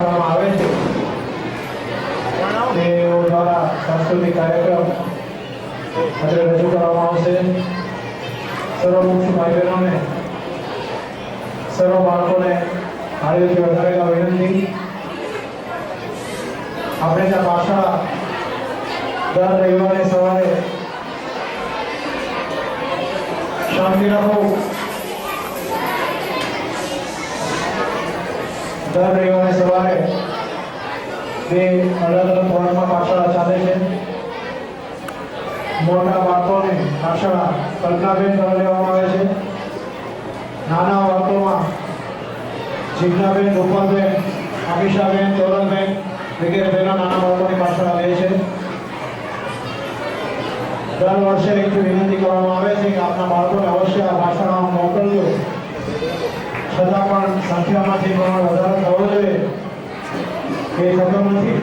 આવે છે તેઓ દ્વારા સાંસ્કૃતિક કાર્યક્રમ આજે રજૂ કરવામાં આવશે. સર્વ મુખ્ય ભાઈ બહેનોને, સર્વ બાળકોને હાર્દિક વધારેલા વિનંતી. આપણે ત્યાં પાછળ દર રવિવારે સવારે શાંતિ રાખો. દર રવિવારે સવારે બે અલગ અલગ ધોરણમાં પાઠશાળા ચાલે છે. મોટા બાળકોને પાઠશાળા કલ્પનાબેન દ્વારા લેવામાં આવે છે. નાના બાળકોમાં જીજ્ઞાબેન, રૂપાલબેન, અમીષાબેન, તોરલબેન વગેરે બહેનો નાના બાળકોની પાઠશાળા લે છે. દર વર્ષે એક વિનંતી કરવામાં આવે છે કે આપના બાળકોને અવશ્ય આ પાઠશાળામાં મોકલજો. છતાં પણ સંખ્યામાંથી પણ વધારો થવો જોઈએ એ થતો નથી.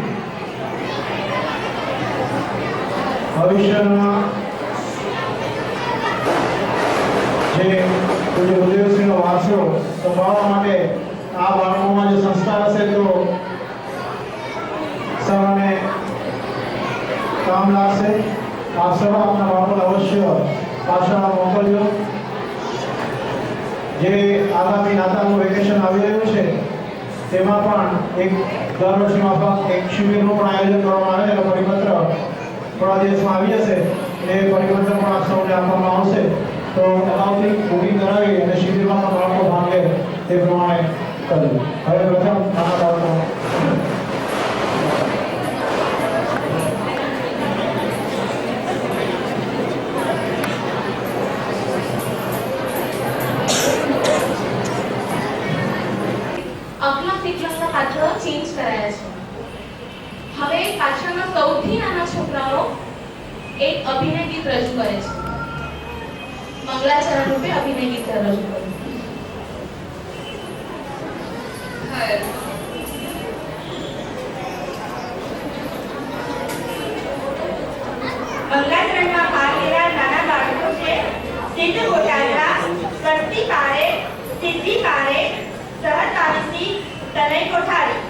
ભવિષ્યમાં જે ઉદ્યોગશ્રીનો વારસો સંભાળવા માટે આ બાળકોમાં જે સંસ્કાર હશે તો સૌને કામ લાગશે. આપ સૌ આપના બાળકોને અવશ્ય પાઠશાળા મોકલજો. જે આગામી નાતાલનું વેકેશન આવી રહ્યું છે તેમાં પણ એક દર વર્ષની માફક એક શિબિરનું પણ આયોજન કરવામાં આવે છે. પરિપત્ર થોડા દિવસમાં આવી જશે. એ પરિપત્ર પણ આપ સૌને આપવામાં આવશે. તો અગાઉથી બુકિંગ કરાવી અને શિબિરમાં પણ બાળકો ભાગ લે તે પ્રમાણે કરજો. હવે પ્રથમ નાના બાળકો ચેન્જ કરાયા છે. હવે પાછળના સૌથી નાના છોકરાઓ એક અભિનય ગીત રજૂ કરે છે. મંગલાચરણ રૂપે અભિનય ગીત રજૂ કરે છે. મંગલાચરણમાં ભાગ લેનાર નાના બાળકો છે સિદ્ધ ગોટાળા, શક્તિ પારે, સિદ્ધિ પારે, સહતાવસી, તનય કોઠારી.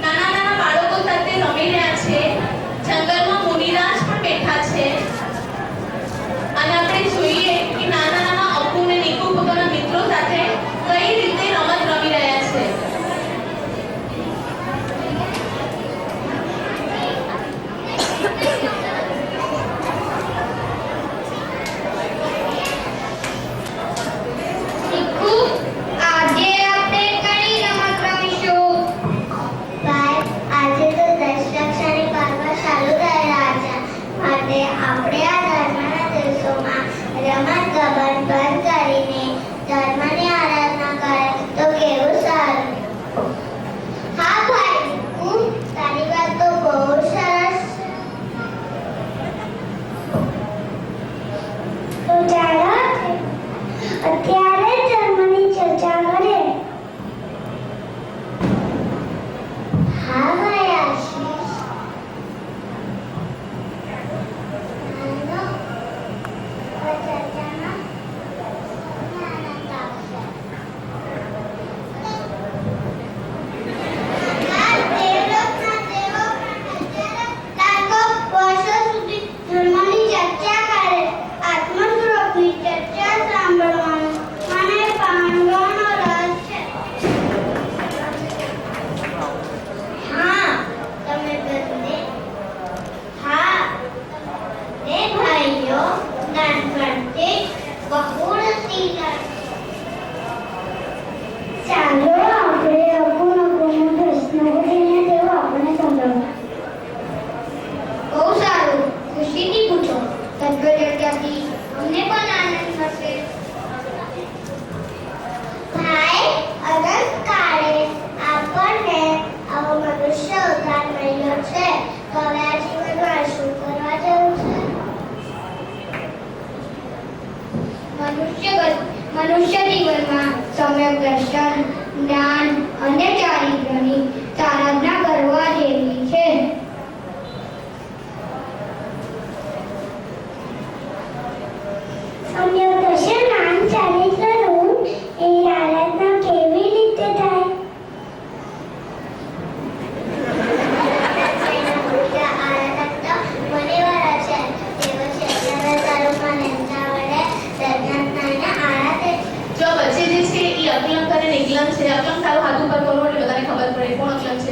નાના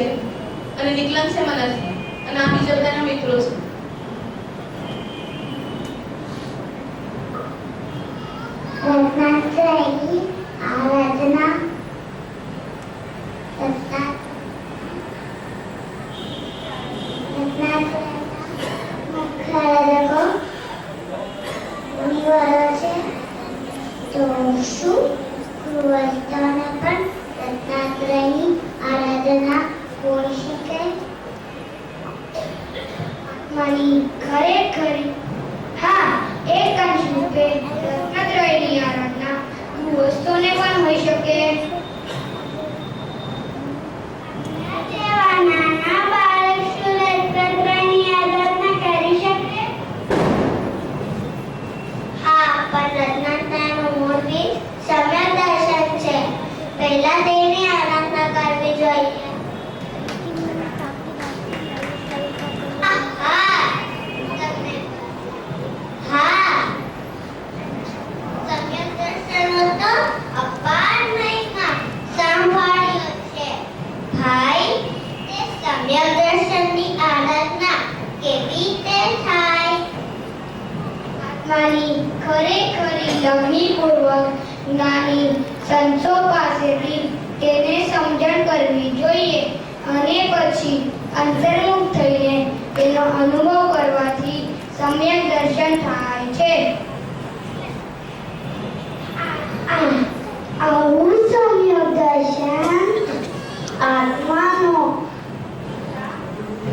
છે અને વિકલન છે મનસ અને આ બીજા બધાના મિત્રો છે. રત્નાત્રયી આરાધના મુખ્ય નિવારો છે તો શું કૃવસ્થાને પણ રત્નાત્રયની આરાધના કોણ શીખે? આત્માની ખરેખરી હા એક અંશ રૂપે રત્નાત્રયની આરાધના ગૃહસ્થોને પણ હોઈ શકે. નાના બાળક શું રત્નાત્રયની આરાધના કરી શકે? હા, પણ રત્નાત્રયનું મૂળ બીજ સમ્યક દર્શન છે. પહેલા તેની આરાધના કરવી જોઈએ. હા, સમ્યક દર્શનનો તો અપાર મહિમા સાંભળ્યો છે. ભાઈ, તે સમ્યક દર્શનની આરાધના કેવી રીતે થાય? આત્માની ખરેખરી લગ્નીપૂર્વક જ્ઞાની સંતો પાસેથી તેને સમજણ કરવી જોઈએ અને પછી અંતર્મુખ થઈને તેનો અનુભવ કરવાથી સમ્યક દર્શન થાય છે. આવું સમ્યક દર્શન આત્માનો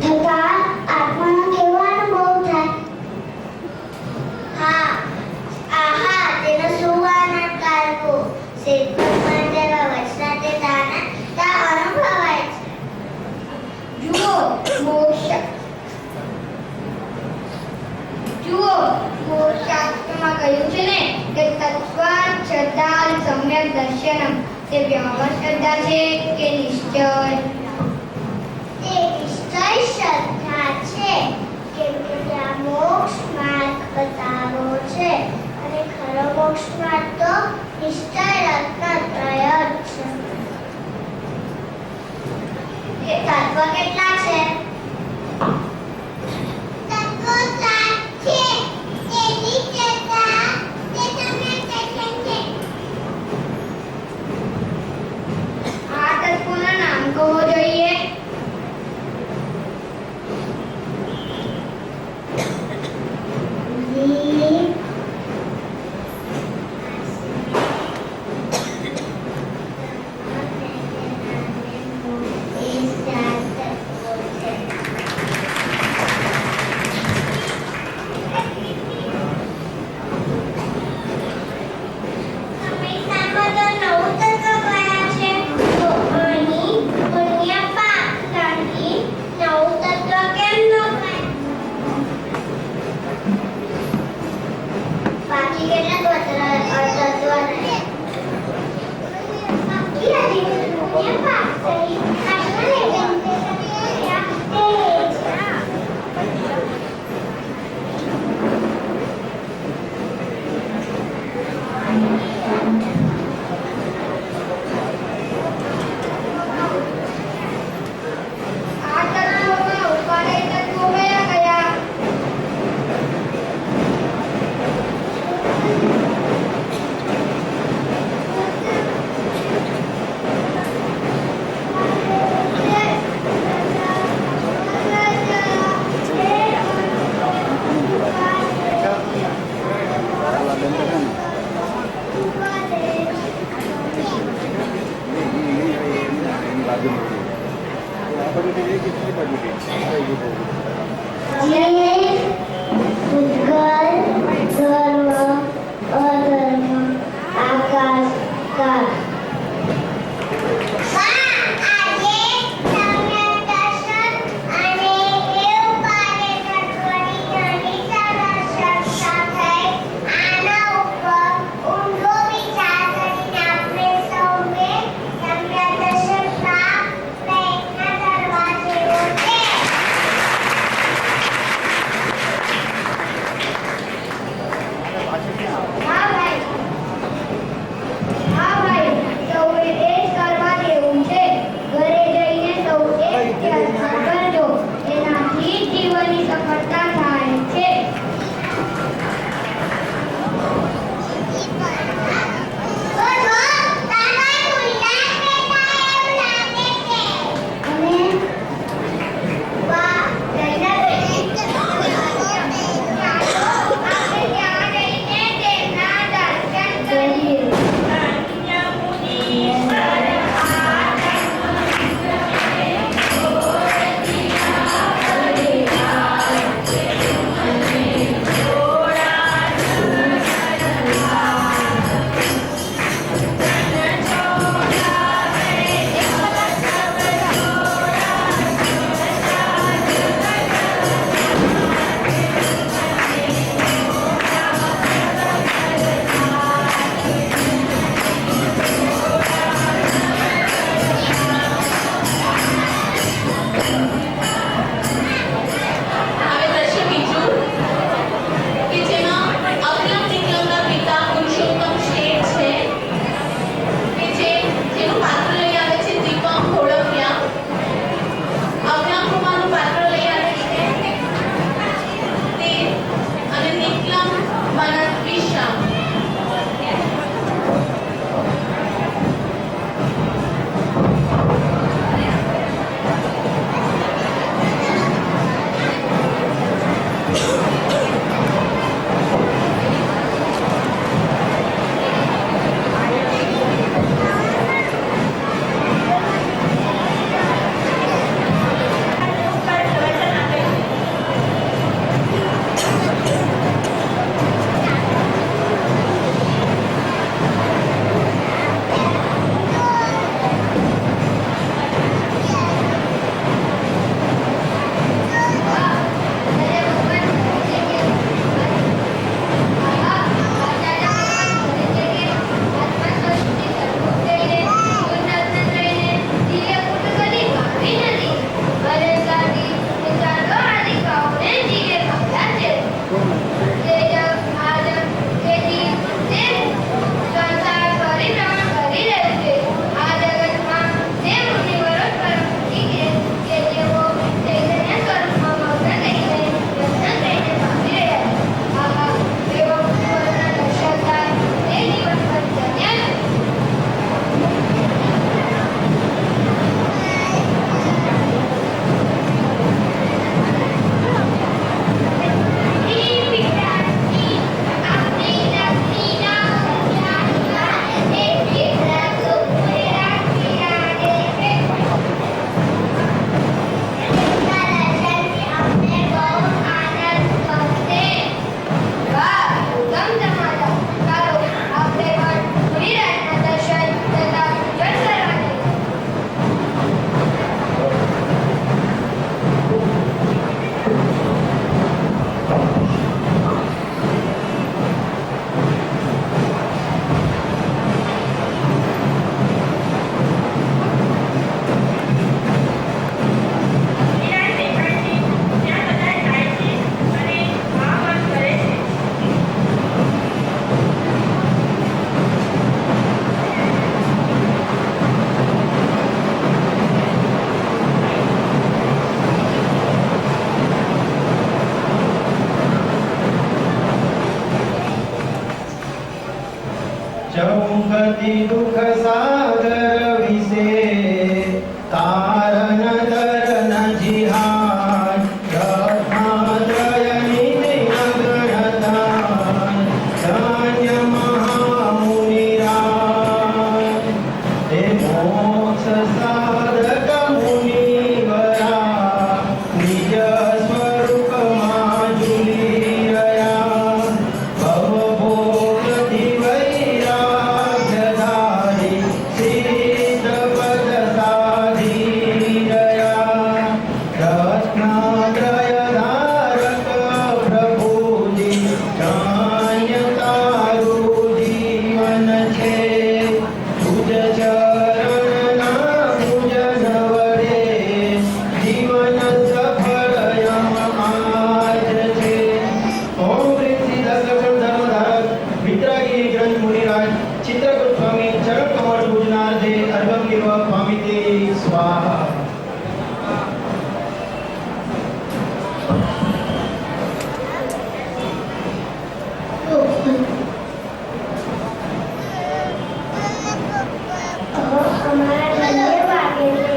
થતા આત્માનો કેવો અનુભવ થાય? હા, આહા, તેનો શું આનંદ કાઢવો. શેતપુરમાં જેવા વરસાદે દાના તા અનુભવાય છે. જુઓ મોક્ષશાસ્ત્રમાં કહ્યું છે ને કે તત્વાત શ્રદ્ધા સમ્યક દર્શનમ. તે વ્યવહાર શ્રદ્ધા છે કે નિશ્ચય? તે નિશ્ચય શ્રદ્ધા છે, કેમ કે ત્યાં મોક્ષ માર્ગ બતાવો છે અને ખરો મોક્ષ માર્ગ તો નિશ્ચય રત્નાત્રય જ છે. તે તત્વ કેટલા છે? તત્વો 7 છે. તેની શ્રદ્ધા તે સમ્યક દર્શન છે. આ તત્વોના નામ કહો જોઈએ. નદી દુઃખ સાગર વિશે તારણ તરણ જીહાન રત્નાત્રયની નિમગ્નતા ધન્ય મહામુનિરાજ હે મોક્ષ સાધક મુનિવરા નિજ સ્વરૂપમાં ઝૂલી રહ્યા ભવભોગથી વૈરાગ્યધારી સિદ્ધ પદ સાધી રહ્યા રત્નાત્રય ધારક પ્રભુજી જાણ્ય તારું જીવન છે પૂજ ચરણના પૂજન વડે જીવન સફળ આજ છે ઓમ પ્રીતિ દર્શન ધર્મધારક વિતરાગી ગ્રંથ મુનિરાજ ચિત્રકૂટ સ્વામી ચરણ કમળ પૂજનાર્થે અર્ઘમ પૂર્વક પામિતે સ્વાહા અમારા બંને વાગે છે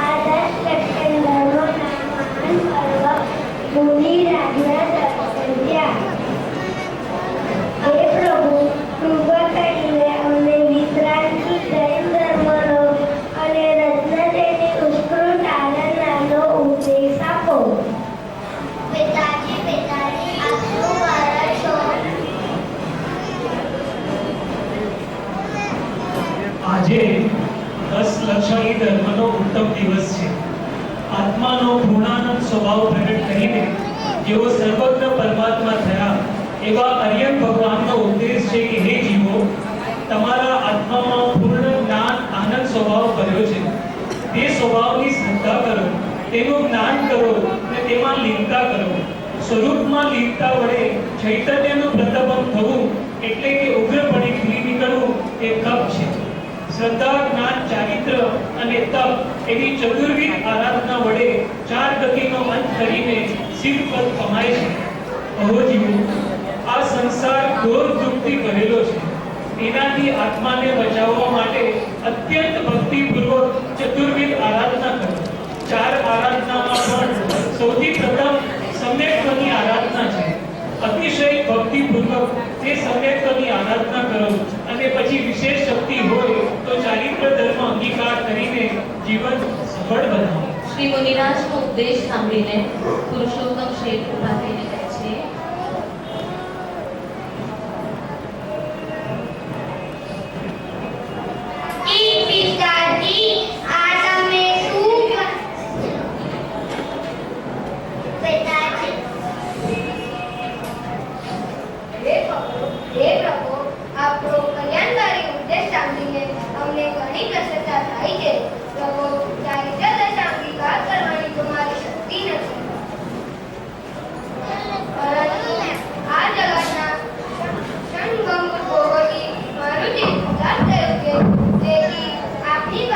આ 10 સપ્ટેમ્બરના મહાન પર્વ મુનિરાજના દર્શન થયા. હે પ્રભુ, કૃપા કરીને અમને વિતરાગી જૈન ધર્મનો અને રત્નદેવી ઉત્કૃષ્ટ આનંદનો ઉપદેશ આપો. પિતાજી આપ શું કરો છો? આજે 10 લક્ષણી ધર્મનો ઉત્તમ દિવસ છે. આત્માનો પૂર્ણાનંદ સ્વભાવ પ્રગટ કરીને જેઓ સર્વજ્ઞ પરમાત્મા થયા એવા અરિયન ભગવાનનો ઉપદેશ છે કે હે જીવો, તમારા આત્મામાં પૂર્ણ જ્ઞાન આનંદ સ્વભાવ ભર્યો છે. તે સ્વભાવની શ્રદ્ધા કરો, તેનું જ્ઞાન કરો અને તેમાં લીનતા કરો. સ્વરૂપમાં લીનતા વડે ચૈતન્યનું પ્રતિબંધ થવું એટલે કે ઉગ્રપણે ખીલી નીકળવું એ તપ છે. શ્રદ્ધા, જ્ઞાન, ચારિત્ર અને તપ એવી ચતુર્વિધ આરાધના વડે 4 ગતિનો અંત કરીને સિદ્ધ પદ કમાય છે. અહો જીવો, આ સંસાર ઘોર દુઃખથી ભરેલો છે. તેનાથી આત્માને બચાવવા માટે અત્યંત ભક્તિપૂર્વક ચતુર્વિધ આરાધના કરો. 4 આરાધનામાં પણ સૌથી પ્રથમ સમ્યક્ત્વની આરાધના છે. અતિશય ભક્તિપૂર્વક તે સમ્યક્ત્વની આરાધના કરો અને પછી વિશેષ શક્તિ હોય તો ચારિત્ર ધર્મ અંગીકાર કરીને જીવન સફળ બનાવો. શ્રી મુનિરાજનો ઉપદેશ સાંભળીને પુરુષોત્તમ શેઠ ઊભા થઈને કહે છે, ઈ પિતાજી, આ તમે શું પિતાજી? હે પ્રભુ, આપણો કલ્યાણકારી ઉપદેશ સાંભળીને અમને ઘણી પ્રસન્નતા થાય છે. પ્રભુ, ચારિત્ર દશા અંગીકાર કરવાની તમારી શક્તિ નથી, પરંતુ આ જગતના ક્ષણભંગુર ભોગોથી મારું જે વિકાસ થયો છે, તેથી આપની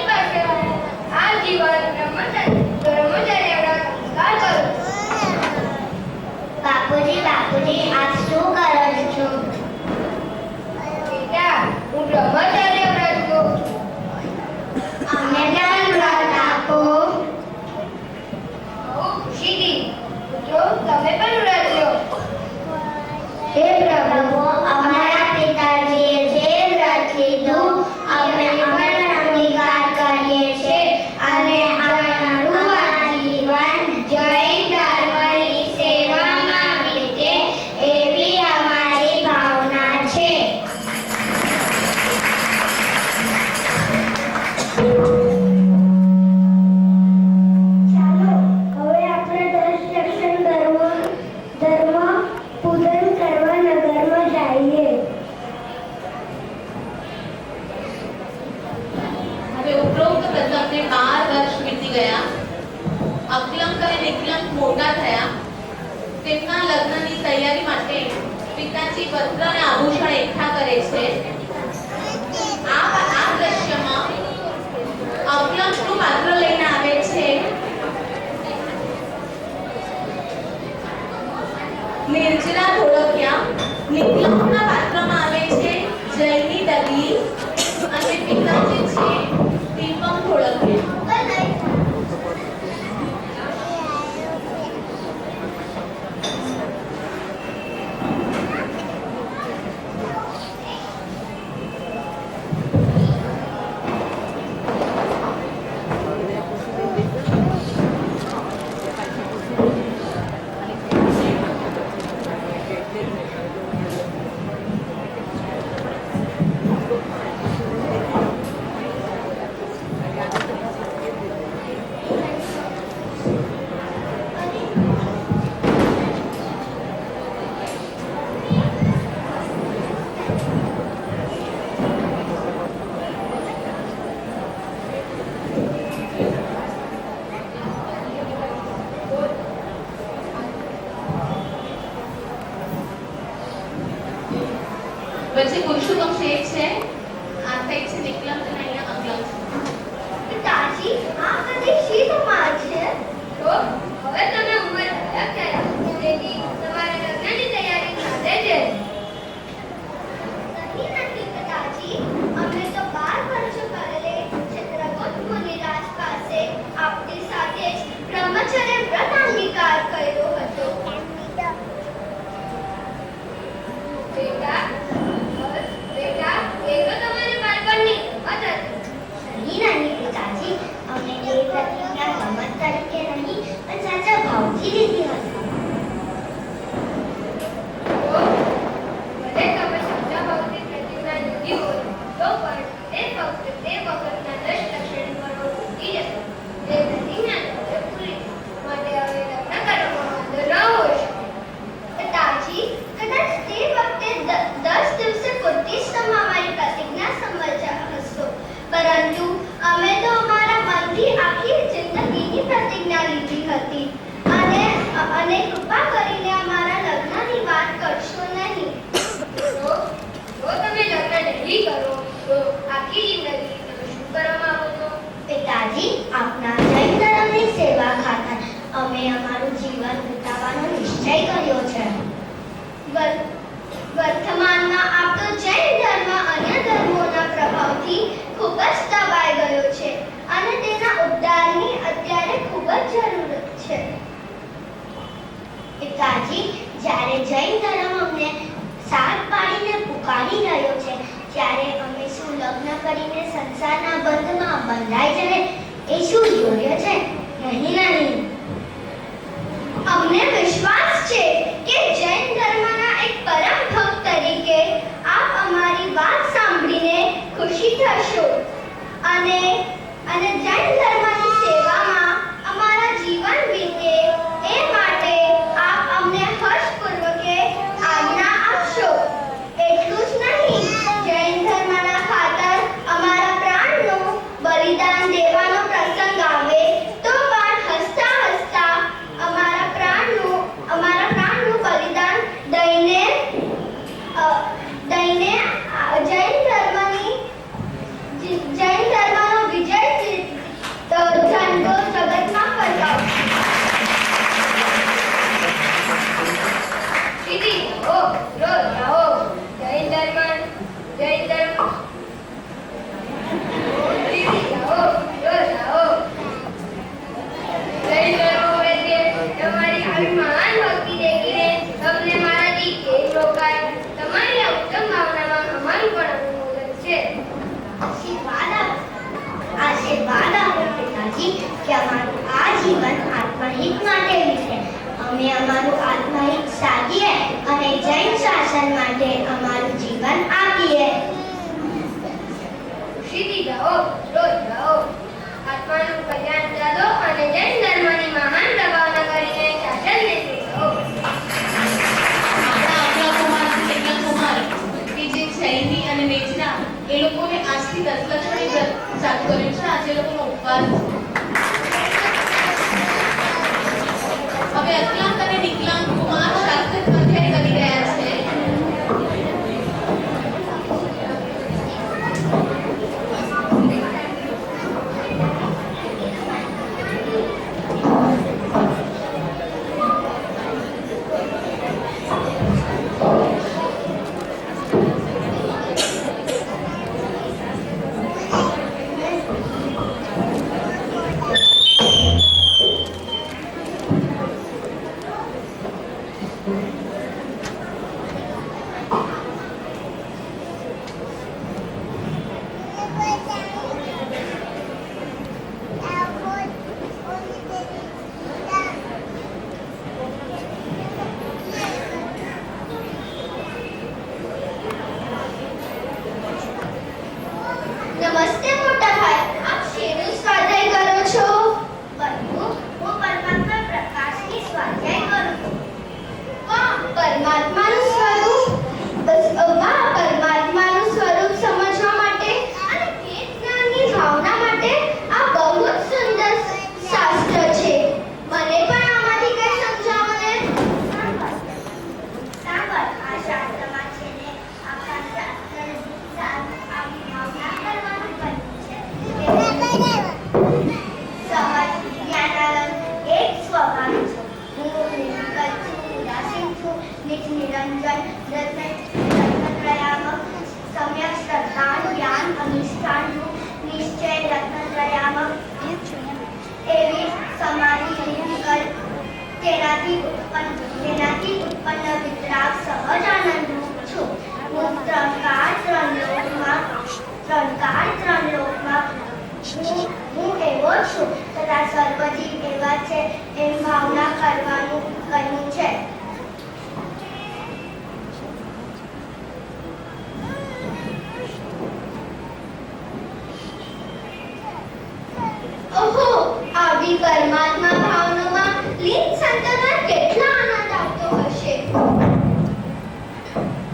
પાસે હું આ જીવન બ્રહ્મચર્ય વ્રત અંગીકાર કરું છું. બાપુજી, આપ શું કરો છો? બેટા, હું બ્રહ્મચર્ય વ્રત કરું છું. અમને પણ વ્રત આપો. બહુ ખુશીથી. જો તમે પણ વ્રત લો. હે પ્રભુ, અમારા પિતાજીએ જે વ્રત લીધું અમે પણ અંગીકાર કરીએ છીએ અને અમારું આ જીવન જૈન ધર્મની સેવામાં વીતે એવી અમારી ભાવના છે. ચાલો, હવે આપણે 10 લક્ષણ ધર્મ પૂજન કરવા નગરમાં જઈએ. હવે ઉપરોક્ત પ્રસંગને 12 વર્ષ વીતી ગયા. અક્લંક અને નિકલંક મોટા થયા. તેમના લગ્નની તૈયારી માટે પિતાજી વસ્ત્ર અને આભૂષણ એકઠા કરે છે. આ દ્રશ્યમાં અક્લંકનું પાત્ર લઈને આવે છે. નિર્જરા ધોળકિયા નિકલંકના પાત્રમાં આવે આપના જૈન ધર્મની સેવા ખાતર અમે અમારું જીવન વિતાવવાનો નિશ્ચય કર્યો છે. વર્તમાનમાં આપણો જૈન ધર્મ અન્ય ધર્મોના પ્રભાવથી ખૂબ જ દબાઈ ગયો છે અને તેના ઉદ્ધારની અત્યારે ખૂબ જ જરૂરત છે. પિતાજી, જ્યારે જૈન ધર્મ અમને સાથ પાડીને પુકારી રહ્યો છે, ત્યારે અમે શું લગ્ન કરીને સંસારના બંધમાં બંધાઈ જાય એ શું યોગ્ય છે? નહીં. અમને વિશ્વાસ છે કે જૈન ધર્મના એક પરમ ભક્ત તરીકે આપ અમારી વાત સાંભળીને ખુશી થશો અને જૈન ધર્મની સેવામાં અમારા જીવન વીતે એ માટે આપ અમને હર્ષપૂર્વકે આજ્ઞા આપશો. એટલું જ નહીં, જૈન ધર્મના ખાતર અમારા પ્રાણનું બલિદાન દેવાનો પ્રસંગ આવે તો પણ હસતા હસતા અમારા પ્રાણનું બલિદાન દઈને જૈન ધર્મનો વિજય ઝંડો જગતમાં ફરકાવશો. દીદી, રોજ આવો. જૈન ધર્મ દીદી, આવો, રોજ આવો. જૈન ધર્મ પ્રત્યે તમારી આવી મહાન ભક્તિ દેખીને તમને મારાથી કેમ રોકાય? તમારી આ ઉત્તમ ભાવનામાં અમારું પણ અનુમોદન છે. આશીર્વાદ આપો પિતાજી કે અમારું આ જીવન આત્મહિત માટેનું છે. અમે અમારું આત્મહિત સાધીએ અને જૈન શાસન માટે અમારું જીવન આપીએ. દીદી, જાઓ, રોજ જાઓ. આત્માનું કલ્યાણ કરો અને જૈન ધર્મની મહાન પ્રભાવના કરીને શાસનને શીખો. આપણા અકલા કુમાર અને ટેકલા કુમાર કે જે સૈની અને મેચના એ લોકોને આજથી 10 લક્ષણી વ્રત ચાલુ કર્યું છે. આજે લોકોનો ઉપવાસ છે. હવે અકલાંક અને વિકલાંગ કુમાર શાસ્ત્ર સ્વાધ્યાય કરી રહ્યા છે. નમસ્તે મોટા ભાઈ, આપ શેનું સ્વાધ્યાય કરો છો? બંધુ, હું પરમાત્મા પ્રકાશની સ્વાધ્યાય કરું છું. વાહ, પરમાત્માનું સ્વરૂપ સમજવા માટે અને તે જ્ઞાનની ભાવના માટે આ બહુ જ સુંદર શાસ્ત્ર છે. મને પણ આમાંથી કંઈ સમજાવો ને. સાંભળ, આ શાસ્ત્રમાં છે ને આખા શાસ્ત્રની આવી ભાવના કરવાનું કહ્યું છે. સહજ જ્ઞાનાનંદ એક સ્વભાવ છે. હું નિર્વિકલ્પ છું, ઉદાસીન છું, નિજ નિરંજન, રત્નત્રયાત્મક, સમ્યક શ્રદ્ધા, જ્ઞાન, અનુષ્ઠાન, નિશ્ચય, રત્નત્રયાત્મક, એવી સમાધિ નિર્વિકલ્પ, તેનાથી ઉત્પન્ન વિતરાગ સહજ આનંદરૂપ છું. હું ત્રણ કાળ ત્રણ લોકમાં હું એવો જ છું તથા સર્વજીવ એવા છે એમ ભાવના કરવાનું કહ્યું છે. ઓહો, આવી પરમાત્મા ભાવનામાં લીન સંતોને કેટલા આનંદ આવતો હશે.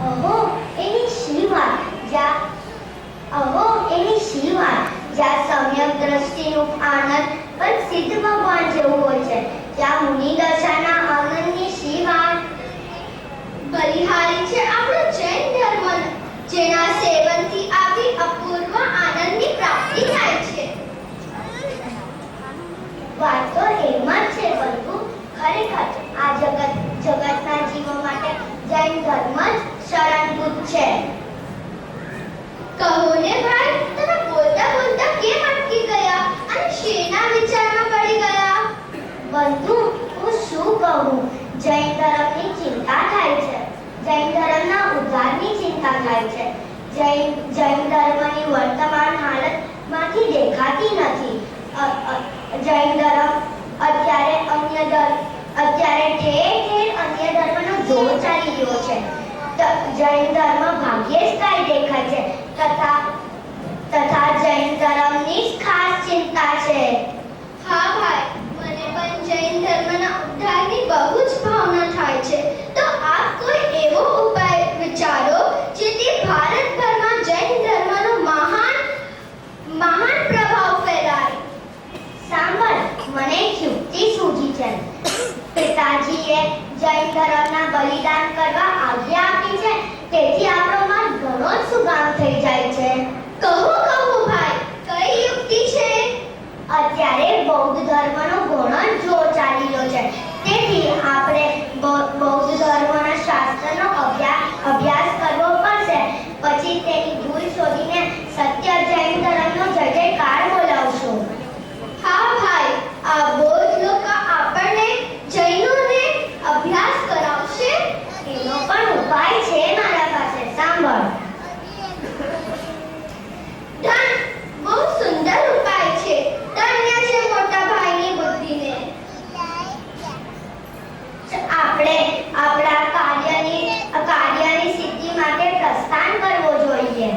અહો, એની શી વાત જ્યાં સમ્યક દ્રષ્ટિનું આનંદ પણ સિદ્ધ ભગવાન જેવું હોય છે, ત્યાં મુનિ દશાના આનંદની શી વાત. બલિહારી છે આપણો જૈન ધર્મ, જેના સેવનથી આવી અપૂર્વ આનંદની પ્રાપ્તિ થાય છે. જૈન ધર્મ જ શરણભૂત છે. કહો ને ભાઈ, તમે બોલતા બોલતા કેમ અટકી ગયા અને શેના વિચારમાં પડી ગયા? બંધુ, હું શું કહું? જૈન ધર્મની ચિંતા થાય છે. જૈન ધર્મના ઉદ્ધારની ચિંતા થાય છે. જૈન ધર્મની વર્તમાન હાલતમાંથી દેખાતી નથી. જૈન ધર્મ અત્યારે ઠેર ઠેર અન્ય ધર્મનો જોર ચાલી રહ્યો છે. જૈન ધર્મ ભાગ્યે જ કાંઈ દેખાય છે, તથા જૈન ધર્મની જ ખાસ ચિંતા છે. હા ભાઈ, મને પણ જૈન ધર્મના ઉદ્ધારની બહુ જ ભાવના થાય છે. તો આપ કોઈ એવો ઉપાય વિચારો જેથી ભારતભરમાં જૈન ધર્મનો મહાન પ્રભાવ ફેલાય. સાંભળ, મને એક યુક્તિ સૂઝી છે. પિતાજીએ જૈન ધર્મના બલિદાન કરવા આજ્ઞા આપી છે, તેથી આપણો માર્ગ ઘણો જ સુગમ થઈ જાય છે. કહો ભાઈ, કઈ યુક્તિ છે? અત્યારે બૌદ્ધ ધર્મનો ઘણો જ જોર ચાલી રહ્યો છે, તેથી આપણે બૌદ્ધ ધર્મના શાસ્ત્રનો અભ્યાસ કરવો પડશે. પછી તેની ભૂલ શોધીને સત્ય જૈન ધર્મનો જય જયકાર બોલાવશું. હા ભાઈ, આ બૌદ્ધ લોકો આપણને જૈનોને અભ્યાસ કરાવશે. એનો પણ ઉપાય છે મારા પાસે. સાંભળ. ધન, બહુ સુંદર ઉપાય છે. ધન્ય છે મોટા ભાઈની બુદ્ધિને. આપણે આપણા કાર્યની સિદ્ધિ માટે પ્રસ્થાન કરવો જોઈએ.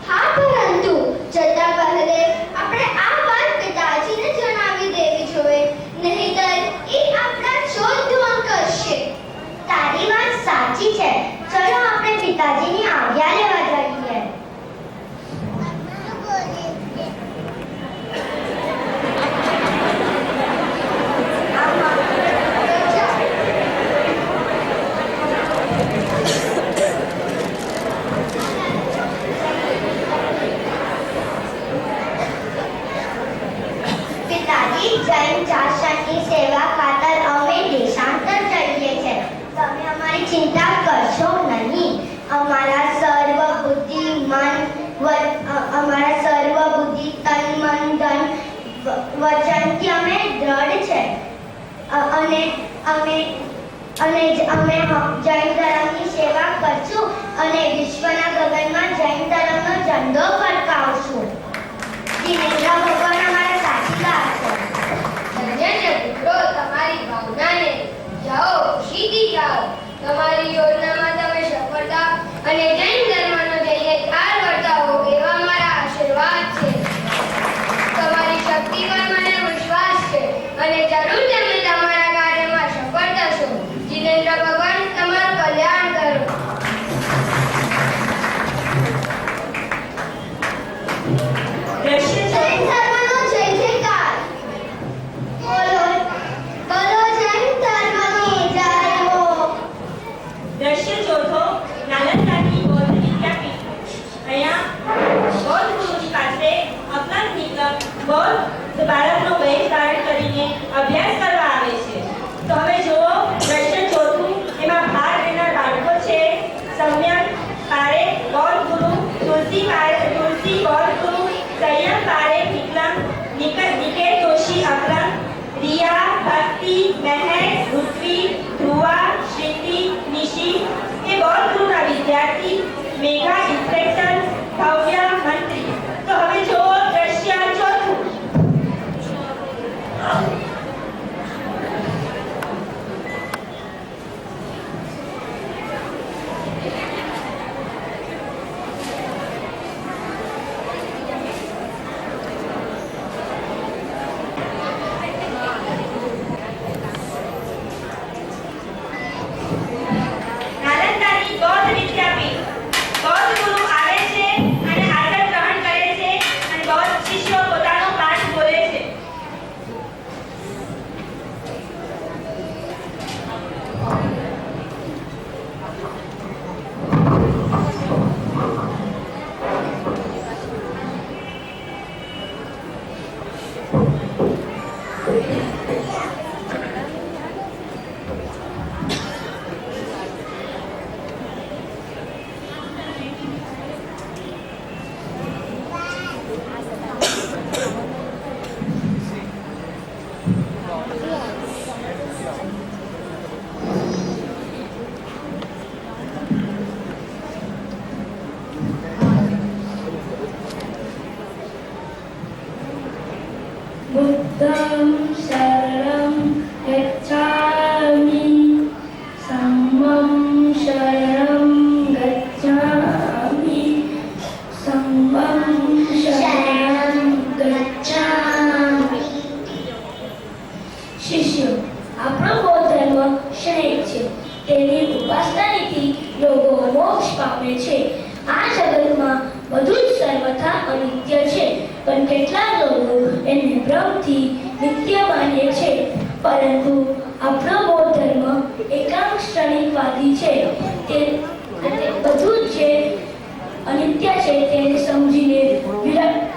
હા, પરંતુ જતા પહેલે આપણે આ વાત પિતાજીને જણાવી દેવી જોઈએ, નહીંતર એ આપણા ચોધધોન કરશે. તારી વાત સાચી છે. ચલો આપણે પિતાજીની આજ્ઞા લેવા જઈએ. પિતાજી, જૈન શાસનની સેવા ખાતર અમે દેશાંતર જઈએ છે. તમે અમારી ચિંતા કરશો નહીં. અમારા સર્વ બુદ્ધિ તન મન ધન વચનથી અમે દ્રઢ છે. અને અમે જૈન ધર્મની સેવા કરશું અને વિશ્વના ગગનમાં જૈન ધર્મનો ઝંડો ફરકાવશું. જીનેન્દ્ર ભગવાન અમારા સાથીદાર છે. ધન્ય પુત્રો, તમારી ભાવનાને જાઓ, ખુશીથી જાઓ. તમારી યોજનામાં તમે સફળતા અને જૈન ધર્મનો જય જયકાર વર્તાવો એવા મારા આશીર્વાદ છે. તમારી શક્તિ પર મને વિશ્વાસ છે અને જરૂર તમે તમારા કાર્યમાં સફળ થશો. જીનેન્દ્ર ભગવાન તમારું કલ્યાણ કરો. દ્રશ્ય જૈન ધર્મનો જય જયકાર. બોલો જૈન ધર્મની જય હો. દ્રશ્ય ચોથો, નાલંદાની બૌદ્ધ વિદ્યાપીઠ. અહીંયા બૌદ્ધ ગુરુની પાસે અકલંક નિકલંક બૌદ્ધ બાળકનો વેશ ધારણ કરીને અભ્યાસ કરવા આવે છે. તો હવે જુઓ દ્રશ્ય ચોથું. એમાં ભાગ લેનાર બાળકો છે સમ્યક પારેખ બૌદ્ધ ગુરુ, તુલસી બૌદ્ધ ગુરુ, સંયમ પારેખ નિકલંક, નિકેત જોશી અકલંક, રિયા, ભક્તિ, મહેક, પૃથ્વી, ધ્રુવા, શ્રીતિ, નિશી એ બૌદ્ધ ગુરુના વિદ્યાર્થી. મેઘા ઇન્સ્પેક્ટર, ભવ્ય મંત્રી. તો હવે જુઓ દ્રશ્ય ચોથું. નાલંદાની બૌદ્ધ વિદ્યાપીઠ. બૌદ્ધ ગુરુ આવે છે અને આદર ગ્રહણ કરે છે અને બૌદ્ધ શિષ્યો પોતાનો પાઠ બોલે છે. बुद्धं शरणं गच्छामि संघं शरणं गच्छामि संघं शरणं गच्छामि શિષ્યો, આપણો બૌદ્ધ ધર્મ શ્રેષ્ઠ છે. તેની ઉપાસનાથી લોકો મોક્ષ પામે છે. આ જગતમાં બધું જ સર્વથા અનિત્ય છે, પણ કેટલાક લોકો એને ભ્રમથી નિત્ય માને છે. પરંતુ આપણો બૌદ્ધ ધર્મ એકાંક ક્ષણિકવાદી છે. તે બધું જ જે અનિત્ય છે તેને સમજીને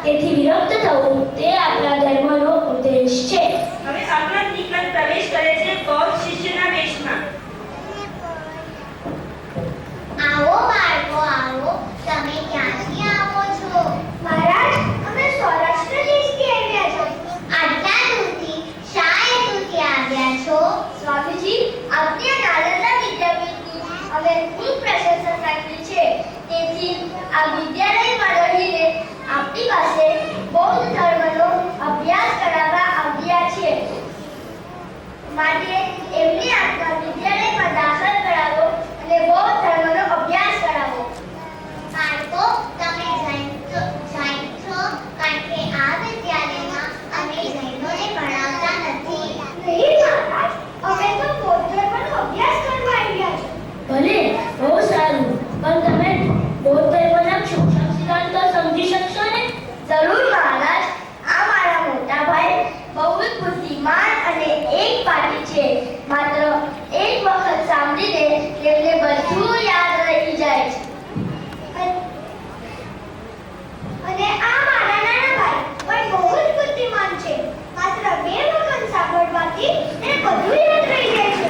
તેથી વિરક્ત થવું તે આપણા ધર્મનો ઉદ્દેશ છે. હવે અકલંક નિકલંક પ્રવેશ કરે છે બૌદ્ધ શિષ્યના વેશમાં. આવો બાળકો આવો, તમે ક્યાંથી આવો છો? મહારાજ, અમે સૌરાષ્ટ્ર દેશથી આવ્યા છો. આટલા દૂરથી શા હેતુથી આવ્યા છો? સ્વામીજી, આપની નાલંદા વિદ્યાપીઠની અમે ખૂબ પ્રશંસા સાંભળી છે. તેથી આ વિદ્યાલયમાં રહીને આપની પાસે બૌદ્ધ ધર્મનો અભ્યાસ કરાવવા આવ્યા છીએ. માટે એમને આપના વિદ્યાલયમાં દાખલ કરાવો અને બૌદ્ધ ધર્મનો અભ્યાસ કરાવો. બાળકો, તમે જૈન છો, કારણ કે આ વિદ્યાલયમાં અમે જૈનોને ભણાવતા નથી. નહીં મહારાજ, અમે તો બૌદ્ધ ધર્મનો અભ્યાસ કરવા આવ્યા છીએ. ભલે, બહુ સારું, પણ તમે બૌદ્ધ ધર્મના સૂક્ષ્મ સિદ્ધાંતો સમજી શકશો ને? જરૂર મહારાજ. આ મારા મોટા ભાઈ બહુ જ બુદ્ધિમાન અને એક પાટી છે. માત્ર એક વખત સાંભળીને તેમને બધું યાદ રહી જાય છે. અને આ મારા નાના ભાઈ પણ બહુ જ બુદ્ધિમાન છે. માત્ર બે વખત સાંભળવાથી તે બધું યાદ રહી જાય છે.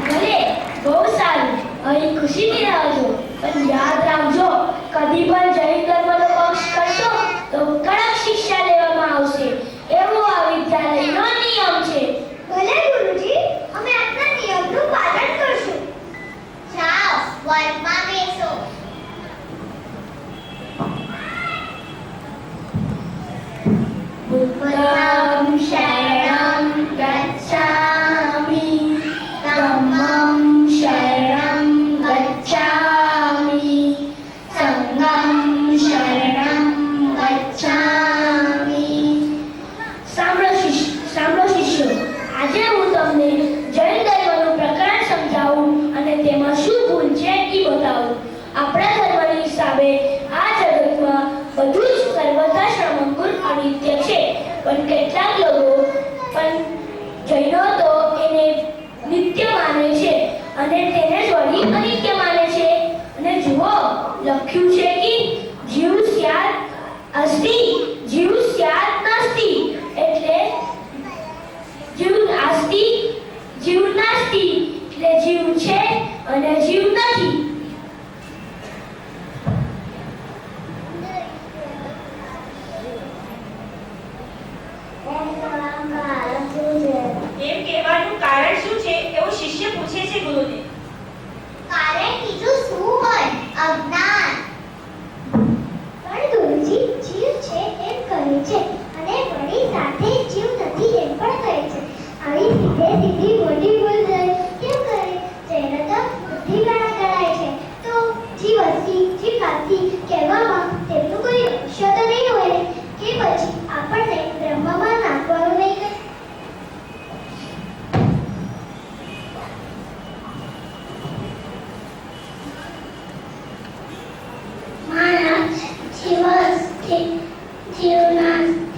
ભલે, બહુ સારું, અહીં ખુશીથી રહેજો, પણ યાદ રાખજો, કદી પણ જૈન ધર્મનો પક્ષ કરશો તો કડક શિક્ષા લેવામાં આવશે. એવો આ વિદ્યાલયનો નિયમ છે. ભલે ગુરુજી, અમે આપના નિયમનું પાલન કરશું. જાઓ, વર્ગમાં બેસો. बुद्धं शरणं गच्छामि धम्मं शरणं गच्छामि संघं शरणं गच्छामि. સાંભળો શિષ્યો, આજે હું તમને જૈન ધર્મનું પ્રકરણ સમજાવું અને તેમાં શું ભૂલ છે એ બતાવું. આપણા ધર્મની હિસાબે આ જગતમાં બધું જ સર્વથા શ્રમંકુર અનિત્ય છે, પણ કેટલાક લોકો પણ જૈનો તો એને નિત્ય માને છે અને તેને જ વળી અનિત્ય માને છે. અને જુઓ, લખ્યું છે કે જીવ સ્યાદ અસ્તિ, જીવ સ્યાદ નાસ્તિ. એટલે જીવ આસ્તિ, જીવ નાસ્તિ, એટલે જીવ છે અને જીવ નથી. એમ કહેવાનું કારણ શું છે એવું શિષ્ય પૂછે છે ગુરુને. કારણ બીજું શું હોય? અજ્ઞાન. પણ ગુરુજી, જીવ છે એમ કહે છે અને વળી સાથે જીવ નથી એમ પણ કહે છે. આવી સીધી મોટી ભૂલ કેમ કરે? જૈનો તો બુદ્ધિવાળા ગણાય છે, તો જીવ અસ્તિ, જીવ નાસ્તિ કહેવામાં તેમનું કોઈ રહસ્ય તો નહીં હોય ને? કે પછી આપણને બ્રહ્મમાં નાખવાનું નહીં કહે? મારા જીવ અસ્તિ, જીવ નાસ્તિ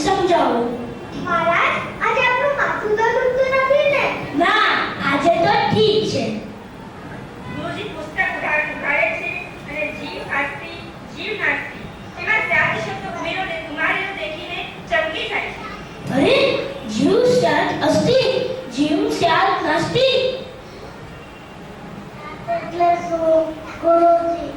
સમજાવો. મહારાજ આજે આપણું માથું તો દુખતું નથી ને? ના, આજે તો ઠીક છે. ગુરુજી પુસ્તક ઉઘાડે છે અને જીવ નાસ્તી જીવ નાસ્તી એમાં 7 શબ્દો ઉમેરેલો દેખીને ચમકી જાય છે. અરે, જીવ સ્યાત અસ્તિ, જીવ સ્યાત નાસ્તિ. એટલે શું ગુરુજી?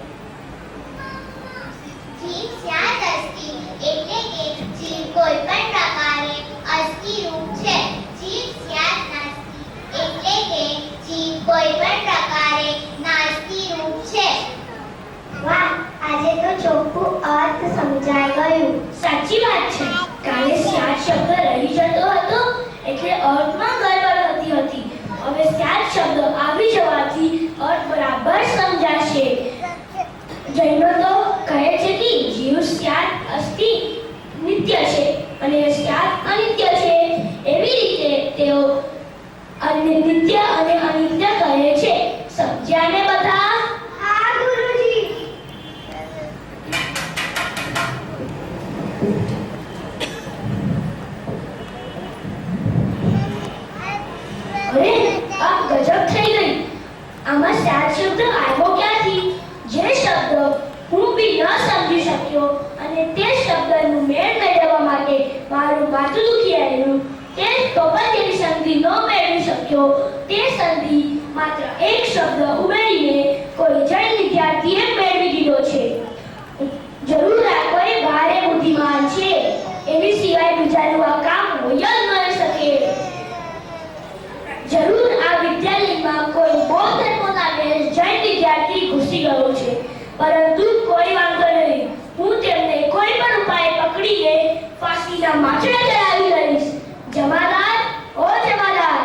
જીવ સ્યાત અસ્તિ એટલે કે જીવ કોઈ પણ પ્રકારે અસ્તિ રૂપ છે. જીવ સ્યાત નાસ્તિ એટલે કે જીવ કોઈ પણ પ્રકારે નાસ્તિ રૂપ છે. વાહ, આજે તો ચોખ્ખું અર્થ સમજાઈ ગયું. સાચી વાત છે. કાલે સ્યાત શબ્દ રહી જતો હતો એટલે અર્થમાં ગડબડ થતી હતી. હવે સ્યાત શબ્દ આવી જવાથી અર્થ બરાબર સમજાશે. જૈનો તો કહે છે કે જીવ સ્યાત અસ્તિ નિત્ય છે અને સ્યાત અનિત્ય છે. એવી રીતે તેઓ નિત્ય અને અનિત્ય કહે છે. સમજ્યા ને બધા? હા ગુરુજી. અરે, આ ગજબ થઈ ગઈ. આમાં સ્યાત શબ્દ આવ્યો ક્યાંથી? જે શબ્દ હું બી ન સમજી શક્યો અને તે શબ્દનું મેળ મેળવવા માટે મારું માથું દુખી રહેલું, તે તો પણ તેની સંધિ ન મેળવી શક્યો. તે સંધિ માત્ર એક શબ્દ ઉમેરીને કોઈ જૈન વિદ્યાર્થીએ મેળવી દીધો છે. જરૂર આ કોઈ ભારે બુદ્ધિમાન છે. એની સિવાય બીજાનું આ કામ હોય જ ન શકે. જરૂર આ વિદ્યાલયમાં કોઈ બૌદ્ધ ધર્મના જૈન વિદ્યાર્થી ઘૂસી ગયો છે. પરંતુ કોઈ વાંધો નહીં, હું તેમને કોઈ પણ ઉપાય પકડીને ફાંસીના માંચડે ચડાવી લઈશ. જમાદાર, ઓ જમાદાર!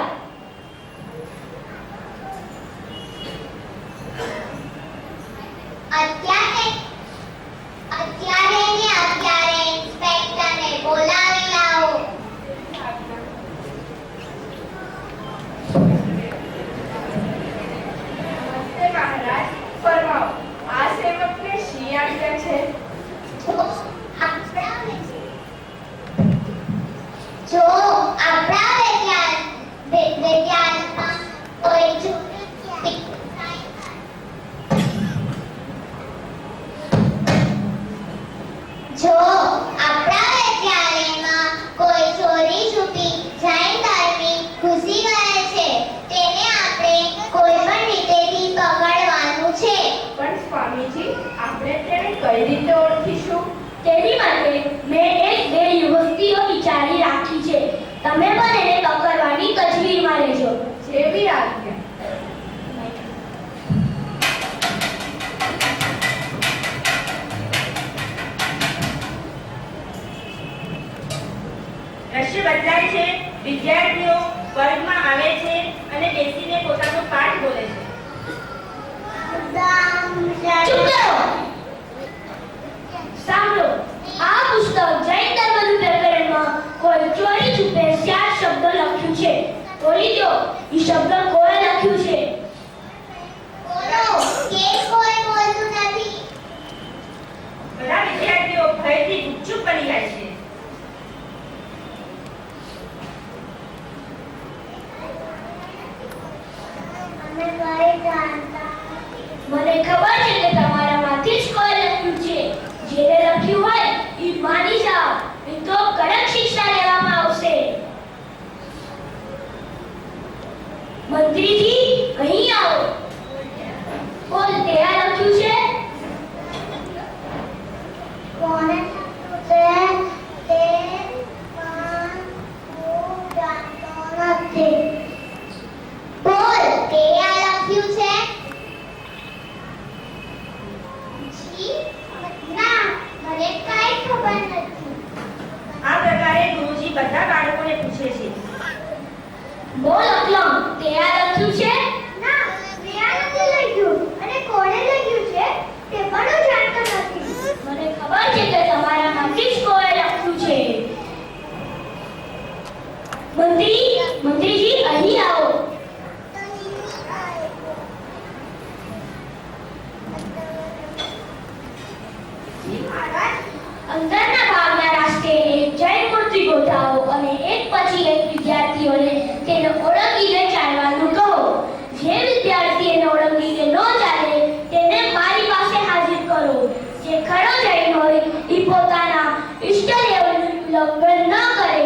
અત્યારે ઇન્સ્પેક્ટરને બોલાવી લાવો. નમસ્તે મહારાજ, ફરમાવો. આ સેવકને શી આજ્ઞા છે? જો આપણા વિદ્યાલયમાં કોઈ ચોરી છુપી જૈન ધર્મી ઘૂસી ગયેલ છે, તેને આપણે કોઈ પણ રીતેથી પકડવાનું છે. પણ સ્વામીજી, આપણે તેને કઈ રીતે ઓળખીશું? તેની માટે મેં એક બે યુવતીઓ વિચારી રાખી છે. તમે પણ એને પકડવાની તજવીરમાં રહેજો. જેવી આજ્ઞા. દ્રશ્ય બદલાય છે. વિદ્યાર્થીઓ વર્ગમાં આવે છે અને બેસીને પોતાનો પાઠ બોલે છે. ચૂપ રહો. સાંભળો, આ પુસ્તક જૈન ધર્મનું પ્રકરણમાં કોઈ ચોરી છુપે સ્યાત શબ્દ લખ્યું છે. બોલી દો, એ શબ્દ કોણે લખ્યું છે? બોલો, કે કોઈ બોલતું નથી. બધા વિદ્યાર્થીઓ ભયથી ગુપચુપ બની જાય છે. અમે કઈ જાણતા મને ખબર છે કે તમારામાંથી જ કોઈ લખ્યું છે. જેને લખ્યું હોય એ માની જાઓ, નહીં તો કડક શિક્ષા લેવામાં આવશે. મંત્રીજી, અહીં આવો. બોલ, તે આ લખ્યું છે? કોને તે પણ હું જાણતો નથી. બોલ, તે આ લખ્યું છે? જી ના, મને કાંઈ ખબર નથી. આ પ્રકારે ગુરુજી બધા બાળકોને પૂછે છે. બોલ અકલમ, તે આ લખ્યું છે? ના, મેં આ નથી લખ્યું. અને કોણે લખ્યું છે તે પણ હું જાણતો નથી. મને ખબર છે કે તમારામાંથી જ કોઈ લખ્યું છે. મંત્રીજી, અહીં આવો. જી મહારાજ. અંદરના ભાગના રાસ્તે એક જૈન મૂર્તિ ઉલ્લંઘન ન કરે.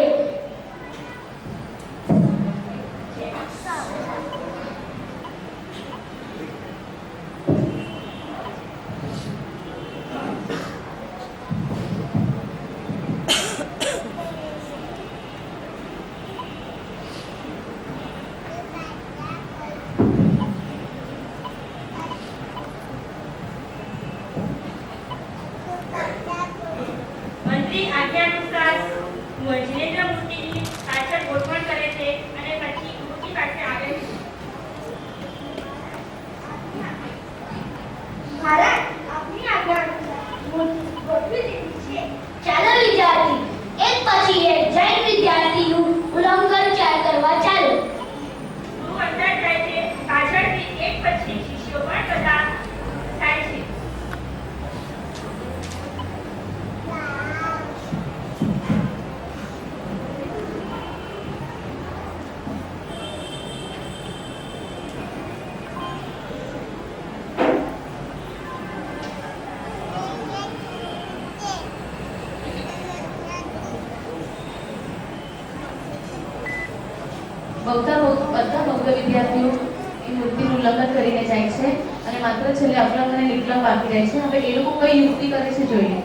મંત્રી આજ્ઞાનુસાર જીનેન્દ્ર મૂર્તિની પાછળ ગોઠવણ કરે છે અને પછી મૂર્તિ પાસે આવે છે. મહારાજ, આપની આજ્ઞા અનુસાર મૂર્તિ ગોઠવી દીધી છે. ચાલો વિદ્યાર્થી, એક પછી એક જૈન વિદ્યાર્થીનું ઉલ્લંઘન કરવા ચાલો. ગુરુ અંદર જાય છે. પાછળથી એક પછી શિષ્યો પણ બધા થાય છે. બધા બૌદ્ધ વિદ્યાર્થીઓ એ મૂર્તિનું ઉલ્લંઘન કરીને જાય છે અને માત્ર છેલ્લે અકલંગ અને નિકલંગ બાકી રહે છે. હવે એ લોકો કઈ યુક્તિ કરે છે જોઈએ.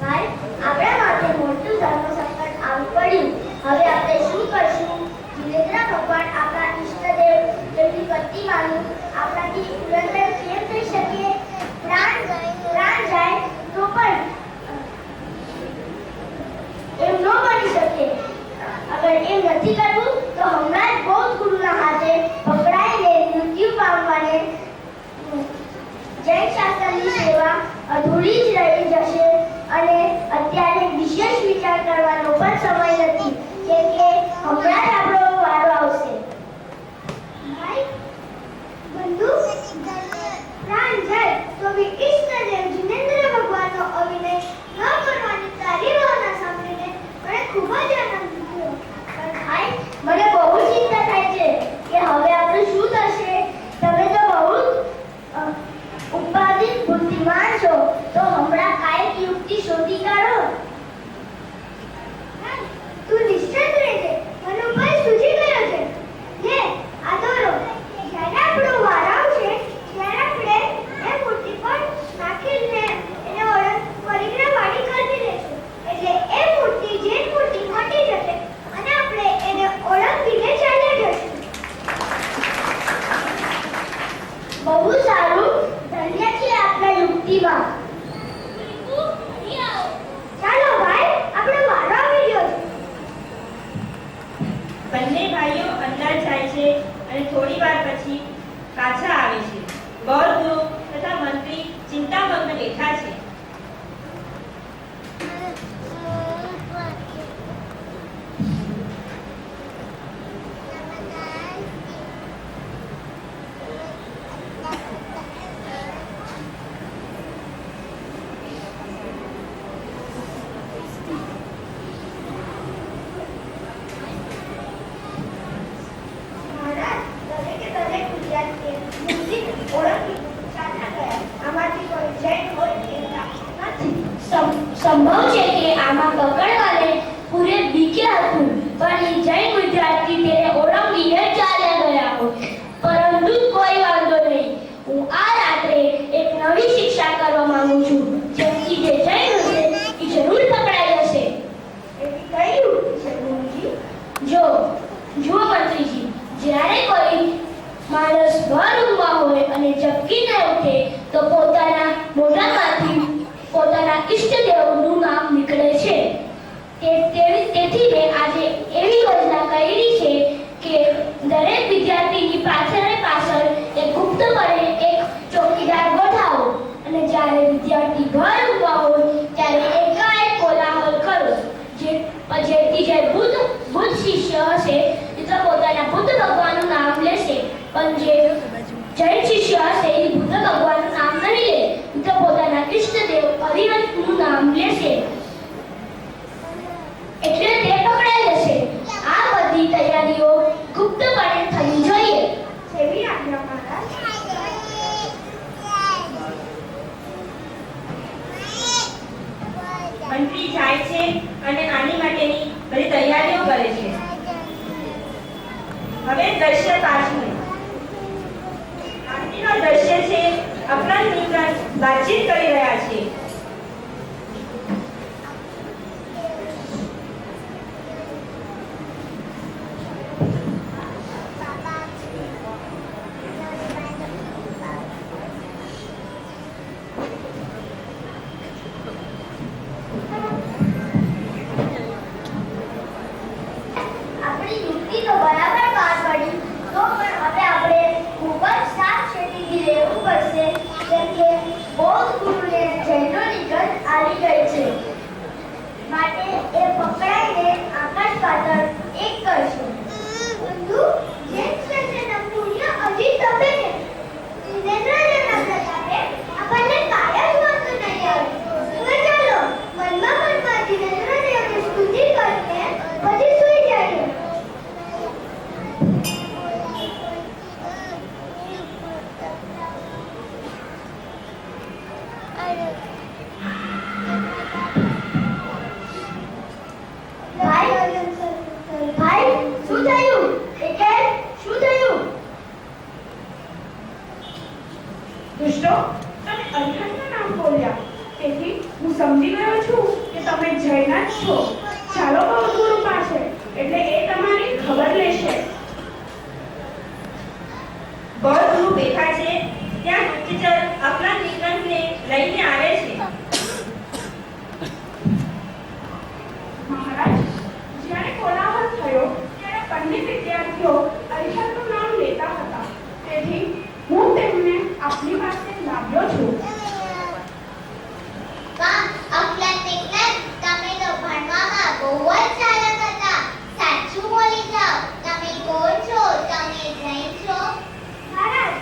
ભાઈ, આપણા માટે મોટું ધર્મ સંકટ આવી પડ્યું. હવે આપણે શું કરશું? જીનેન્દ્ર ભગવાન આપણા ઈષ્ટદેવ, તેમની પ્રતિમાનું આપણાથી ઉલ્લંઘન કેમ થઈ શકે? પ્રાણ જાય તો પણ એમ ન બની શકે. અગર એમ નથી કરવું તો હમણાં જ બૌદ્ધ ગુરુના હાથે પકડાઈને મૃત્યુ પામવાને જૈન શાસ્ત્રની સેવા અધૂરી જ રહી જશે. અને અત્યારે વિશેષ વિચાર કરવાનો પણ સમય નથી, કેમ કે હમણાં જ આપણો વારો આવશે. ભાઈ, બંધુ, પ્રાણ જાય તો બી ઈષ્ટદેવ જીનેન્દ્ર ભગવાનનો અભિનય ન કરવાની તારી ભાવના સાંભળીને મને ખૂબ જ આનંદ થયો. પણ ભાઈ, મને બહુ ચિંતા થાય છે કે હવે આપણું શું થશે? તમે તો બહુ ઉપાધિ બુદ્ધિમાન છો, તો હમણાં કાંઈક યુક્તિ શોધી કાઢો. તું નિશ્ચિત રહેજે, મને ઉપાય સૂઝી ગયો છે. લે, આ દોરો. જ્યારે આપણો વારો આવશે ત્યારે આપણે એ મૂર્તિ પર નાખીને એને પરિગ્રહ વાળી કરી દઈશું. એટલે એ મૂર્તિ જૈન મૂર્તિ મટી જશે અને આપણે એને ઓળંગીને ચાલ્યા જશું. બહુ સારું, ધન્ય છે આપણા યુક્તિમાં. ચાલો ભાઈ, આપણો વારો આવી ગયો છે. બંને ભાઈઓ અંદર જાય છે અને થોડી વાર પછી પાછા આવે છે. બૌદ્ધ ગુરુ તથા મંત્રી ચિંતામગ્ન બેઠા છે. મહારાજ, દરેકે દરેક વિદ્યાર્થીએ મૂર્તિ ઓળંગી ચાલ્યા ગયા. આમાંથી કોઈ જૈન હોય તેમ નથી. સંભવ છે કે આમાં પકડવાને પૂરે બીક્યા હતું, પણ એ જૈન વિદ્યાર્થી તેને ઓળંગીને ચાલ્યા ગયા હોય. પરંતુ કોઈ વાંધો નહીં, હું આ રાત્રે એક નવી શિક્ષા કરવા માંગુ છું, જેથી જે જૈન હશે એ જરૂર પકડાઈ જશે. એવી કઈ યુક્તિ છે ગુરુજી? જો મંત્રીજી, જ્યારે કોઈ માણસ ભર ઊંઘમાં હોય અને ઝબકીને ઉઠે તો પોતાના મોઢામાંથી પોતાના ઈષ્ટદેવનું નામ નીકળે છે. તેથી મેં આજે એવી યોજના કરી છે કે દરેક વિદ્યાર્થીની પાછળ એક ગુપ્તપણે એક ચોકીદાર ગોઠાવો અને જ્યારે વિદ્યાર્થી ભર ઊંઘમાં હોય ત્યારે એકાએક કોલાહલ કરો. જેથી જે બુદ્ધ શિષ્ય હશે એ તો પોતાના બુદ્ધ ભગવાનનું નામ લેશે, પણ જે જૈન શિષ્ય હશે એ બુદ્ધ ભગવાનનું નામ નહીં લે, એ તો પોતાના ઈષ્ટદેવ હરિવંશનું નામ લેશે. એટલે તે પકડાઈ જશે. આ બધી તૈયારીઓ ગુપ્તપણે થવી જોઈએ. જેવી આજ્ઞા મહારાજ. મંત્રી જાય છે અને આની માટેની બધી તૈયારીઓ કરે છે. હવે દ્રશ્ય 5 આરતીનો દ્રશ્ય છે. અપરાધ નિગ્રહ વાતચીત કરી રહ્યા છે. આપણી યુક્તિ તો બરાબર પાર પડી, તો પણ હવે આપણે ખૂબ જ સાવચેતીથી રહેવું પડશે, કેમ કે બૌદ્ધ ગુરુને જૈનોની ગંધ આવી ગઈ છે. માટે એ પકડાઈને આકાશ પાતાળ એક કરશે. બંધુ, જૈન શાસનના પુણ્ય હજી તપે છે. જિનેન્દ્રજીના પ્રતાપે આપણને કાયા જ વાંધો નહીં આવે. હવે ચાલો મનમાં જિનેન્દ્રજીની સ્તુતિ કરીને પછી સૂઈ જઈએ. ભાઈ, શું થયું? શું થયું? દુષ્ટો, તમે અરિહંતનું નામ બોલ્યા, તેથી હું સમજી ગયો છું કે તમે જૈન જ છો. ચાલો બૌદ્ધ ગુરુ પાસે, એટલે એ તમારી ખબર લેશે. બૌદ્ધ ગુરુ બેઠા છે. ત્યાં ગુપ્તચર અપરાધ નિગ્રહને લઈને આવે છે. મહારાજ, જ્યારે કોલાહલ થયો ત્યારે બંને વિદ્યાર્થીઓ અરિહંતનું નામ લેતા હતા, તેથી હું તેમને આપની પાસે લાવ્યો છું. વાહ, અફલાત નિકલત, તમે તો ભણવામાં બહુ જ સારા હતા. સાચું બોલી જાઓ. તમે કોણ છો? તમે જૈન છો? મહારાજ,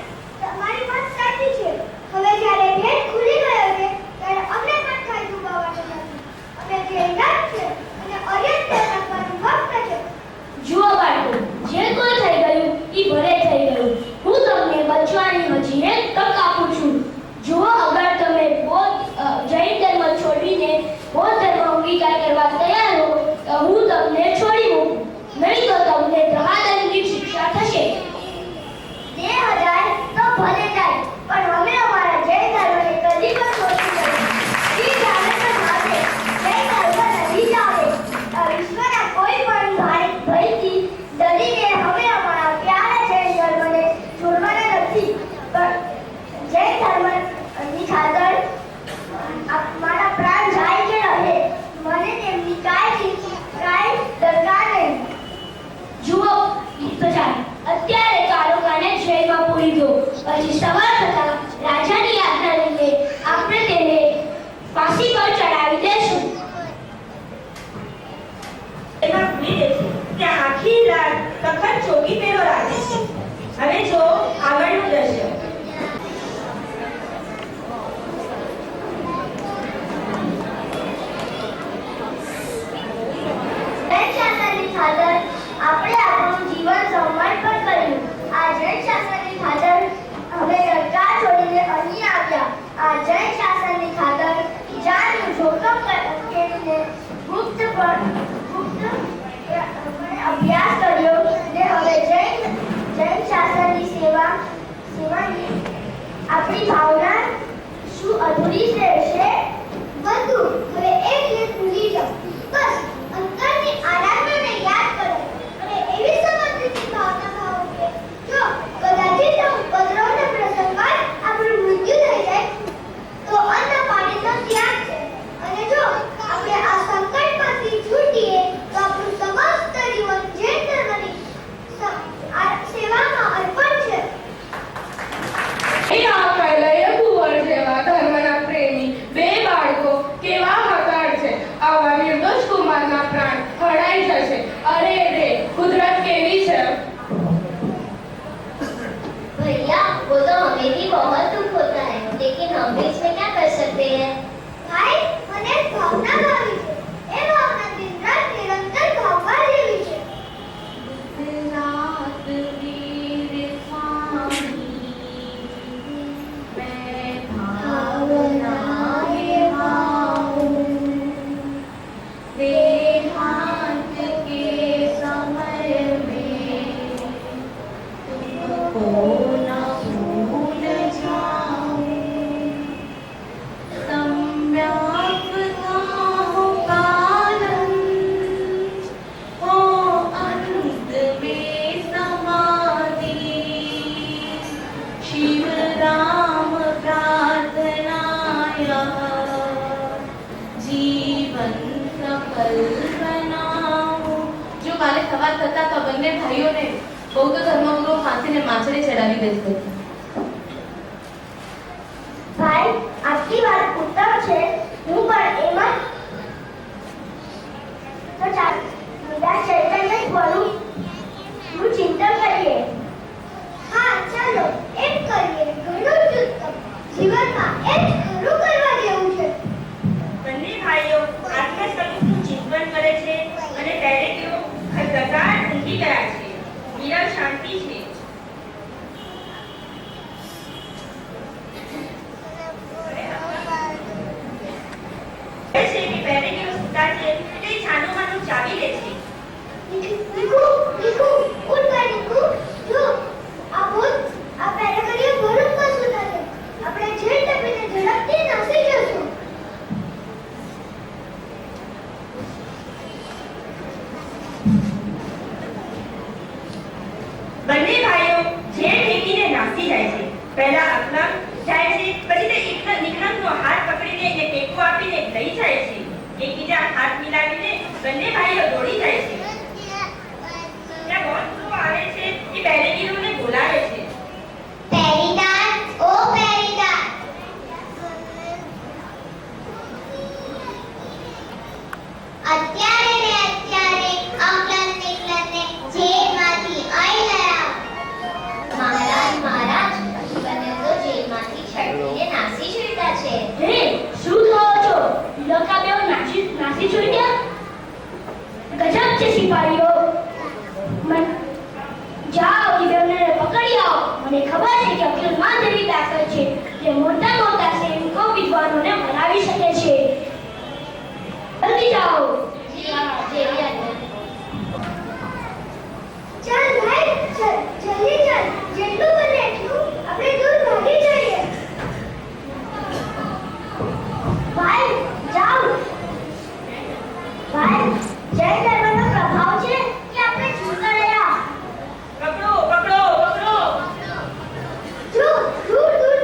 તમારી વાત સાચી છે. હવે જ્યારે ભેદ ખુલી ગયો છે, ત્યારે અમને પણ કઈ છુપાવવાનું નથી. અમે જૈન જ છે અને અર્યંત રાખવાનું ભક્ત છે. જુઓ બાળકો, જે કોઈ થઈ ગયું એ ભલે થઈ ગયું. હું તમને બચવાની હજી એક તક આપું છું. જુઓ, અગર તમે જૈન ધર્મ છોડીને બૌદ્ધ ધર્મ અંગીકાર કરવા તૈયાર હો તો હું તમને છોડી મૂકું, નહીં તો તમને દ્રહાદંડની શિક્ષા થશે. 2000 તો ભલે જાય, પણ અમે અમારા જૈન ધર્મને કદી પણ છોડશું નહીં. ઈ જાણે તો મારે જૈન ધર્મ નથી જાવે. વિશ્વના કોઈ પણ ભયથી ડરીને અમે અમારા પ્યારા જૈન ધર્મને છોડવાના નથી. પણ જૈન ધર્મની ખાતર મારા પ્રાણ જાય કે રહે, મને તેમની કાંઈ દરકાર નહીં. જુઓ પ્રજા, અત્યારે કારોકાને જેલમાં પૂરી દો, પછી સવાર થતા રાજાની આજ્ઞા લઈને આપણે તેને ફાંસી પર ચડાવી દેશું. એમાં ભૂલી દે છે. ત્યાં આખી રાત તખત ચોકી પહેરો રાખે છે. હવે જો આગળનું દ્રશ્ય. જૈન શાસનની ખાતર આપણે આપણું જીવન સમર્પણ કર્યું. આ જૈન શાસનની ખાતર અમે સરકાર છોડીને અહીં આવ્યા. આ જૈન શાસનની ખાતર જાનનું જોખમ કરીને ગુપ્ત અભ્યાસ કર્યો ને હવે જૈન શાસનની સેવાની આપણી ભાવના શું અધૂરી રહેશે? બંધુ, હવે એક લેખ ભૂલી જાઓ. બસ અંતરની આરાધનાને યાદ કરો અને એવી સમૃદ્ધિની ભાવના ભાવો કે જો કદાચિત ઉપદ્રવના પ્રસંગમાં આપણું મૃત્યુ થઈ જાય તો અન્ન પાણીનો ત્યાગ છે, અને જો આપણે આ સંકટમાંથી છૂટીએ તો આપણું સમસ્ત જીવન જૈન ધર્મની સેવામાં અર્પણ છે. આ કૈલય કુંવર જેવા ધર્મના પ્રેમી બે બાળકો કેવા હકાળ છે. આવા નિર્દોષ કુમારના પ્રાણ હણાઈ જશે. અરે રે, કુદરત કેવી છે. भैया, वो तो हमें भी बहुत दुख होता है, लेकिन हम भी इसमें क्या कर सकते हैं? भाई, મને ભાવના ભાવી છે. એ ભાવના દિન રાત નિરંતર ભાવવા જેવી છે. રાત વીર સ્વામી મેં ભાવના નિભાઉં. કલ્પનાઓ. જો કાલે સવાર થતા તો બંને ભાઈઓને બૌદ્ધ ધર્મગુરુ ફાંસીને માછડે ચડાવી દેશે. ભાઈ આટલી વાત ઉત્તમ છે, હું પણ એમાં તો ચાલ વિદા ચૈતન્ય બોલું હું ચિંતન કરીએ. હા ચાલો એમ કરીએ, ઘણું જ ઉત્તમ. જીવનમાં એ જ ખરું કરવા જેવું છે. બંને ભાઈઓ આત્મસ્વરૂપનું ચિંતન કરે છે અને દરેકનો પ્રગાઢ ઊંઘી ગયા છે. વિરલ શાંતિ છે. કહે છે કે પહેરેકેઓ સૂતા છે એટલે એ છાનું માનું ચાવી લે છે. નીકુ નીકુ ઉઠ ભાઈ નીકુ, જો આ ભૂત આ પેરેકરીઓ બરોબર સુતા છે. આપણે જે ટપીને ઝડપથી નાસી જશું. બંને ભાઈઓ ઝેર ફેંકીને નાસી જાય છે. પહેલા અકલમ જાય છે, પછી તે નિકલમનો હાથ પકડીને એને ટેકો આપીને લઈ જાય છે. એકબીજા હાથ મિલાવીને બંને ભાઈઓ દોડી જાય છે. ત્યાં બહુત આવે છે એ પહેરેકીઓને બોલાવે છે. પેરીદાર ઓ પેરીદાર, અત્યારે ને અત્યારે અકલન નિકલનને જેલમાંથી અહીં લઈ આવો. મહારાજ બંને તો જેલમાંથી છટકીને નાસી છૂટ્યા છે. હે શું કહો છો? લકા બેવ નાસી છૂટ્યા? ગજબ છે સિપાહીઓ. જાઓ એ બેવને પકડી આવો. મને ખબર છે કે અકલમાં જેવી તાકાત છે જે મોટા મોટા સૈનિકો વિદ્વાનોને હરાવી શકે છે. જલ્દી જાઓ. જેવી આજ્ઞા. ચાલ ભાઈ જલ્દી ચાલ, જેટલું બને એટલું આપણે દૂર ભાગી જઈએ. ભાઈ જાઓ. ભાઈ જય ધર્મનો પ્રભાવ છે કે આપણે છૂટા રહ્યા. પકડો પકડો પકડો. જો દૂર દૂર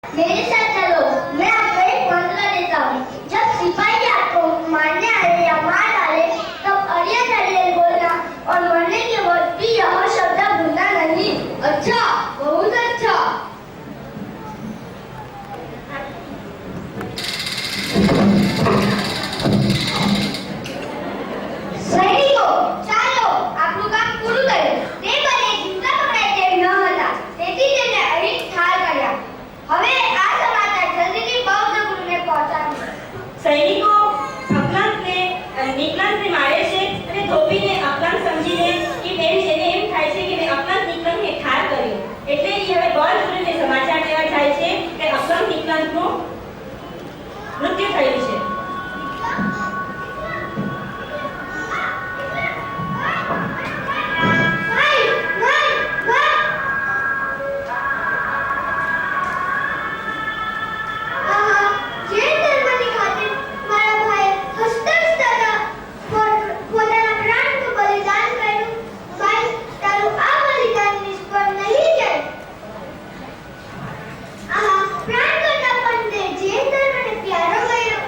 मेरे साथ चलो, मैं आपको एक मंत्र देता हूँ. जब सिपाही आपको मारने आए या मार डाले तब अड़ियल अड़ियल बोलना और मरने के वक्त भी यह शब्द भूलना नहीं. अच्छा, बहुत अच्छा. સૈનિકો ચાલો, આપણું કામ પૂરું થયું. તે બંને જીવતા પકડાય તેમ ન હતા, તેથી તેમને અહીં ઠાર કર્યા. હવે આ સમાચાર જલ્દીથી બૌદ્ધ ગુરુને પહોંચાડો. સૈનિકો અકલંકને નિકલંકને મારે છે અને ધોબીને અકલંક સમજીને કે બેન એને એમ થાય છે કે મેં અકલંક નિકલંકને ઠાર કર્યો. એટલે એ હવે બળ ગુરુને સમાચાર દેવા જાય છે કે અકલંક નિકલંકનું મૃત્યુ થયું છે. ભાઈ ભાઈ ભાઈ, આહા, જૈન ધર્મની ખાतिर મારા ભાઈએ હસતા હસતા પોતાના પ્રાણનું બલિદાન કર્યું. ભાઈ તારું આ બલિદાન નિષ્ફળ નહીં જાય. આહા, પ્રાણ કરતા પણ તે જૈન ધર્મને પ્યારો કર્યો.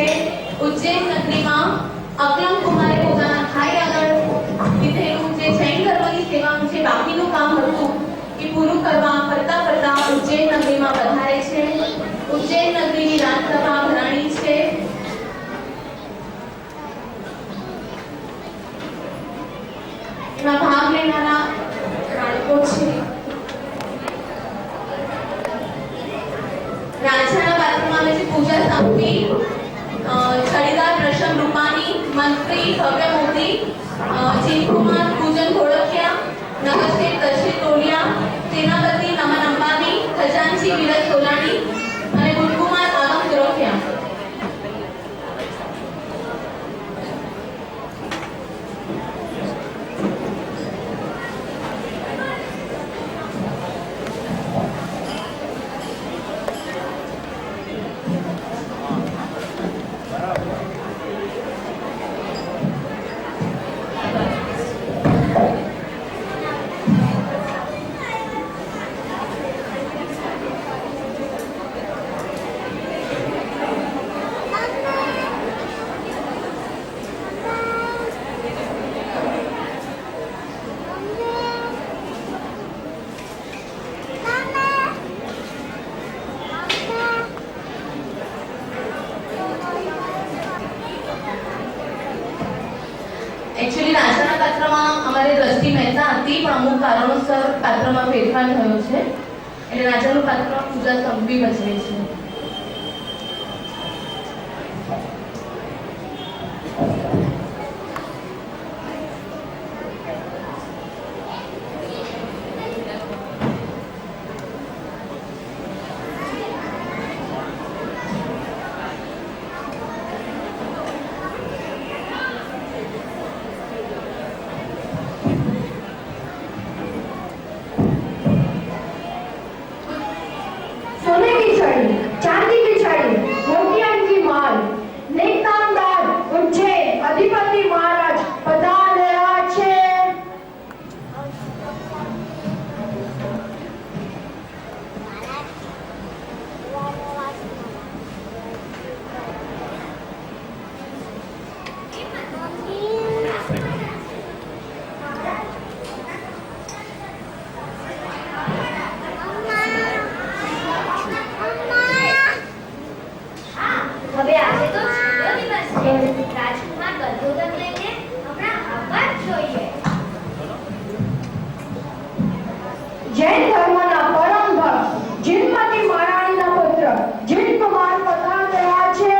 છે ઉજ્જૈન નગરીમાં અકલમ કુમારે પોતાના ભાઈ આગળ લીધેલું જે જૈન ધર્મની સેવાનું જે બાકીનું કામ હતું એ પૂરું કરવા ફરતા ઉજ્જૈન નગરીમાં પધારે છે. ઉજ્જૈન નગરીની રાજસભા ભરાણી છે. એમાં ભાગ લેનારા બાળકો છે. રાજાના પાત્રમાં આવે છે પૂજા સામગ્રી, છડીદાર પ્રશમ રૂપાણી, મંત્રી ભવ્ય મોદી, જીનકુમાર પૂજન ઘોડકિયા, નગરસેઠ દર્શિત ટોલિયા, સેનાપતિ નમન અંબાણી, ખજાનચી વિરજ તોલાણી અને ગુણકુમાર આનંદ ગોરખિયા. એકચ્યુઅલી રાજાના પાત્રમાં અમારે દ્રષ્ટિ મહેતા હતી, પણ અમુક કારણોસર પાત્રમાં ફેરફાર થયો છે એટલે રાજાનું પાત્ર પૂજા સંભવી ભજવે છે. सोने की छड़ी, चांदी की छड़ी, मोतियांची माल, नेकनामदार उज्जैन अधिपति महाराज पधार्યા છે. હવે આજે તો છેલ્લો દિવસ છે. રાજકુમાર બંદૂક લઈને હમણાં આવવા જ જોઈએ. જૈન ધર્મના પરમ ભક્ત જીનમતી મહારાણીના પુત્ર જીનકુમાર પધાર્યા છે.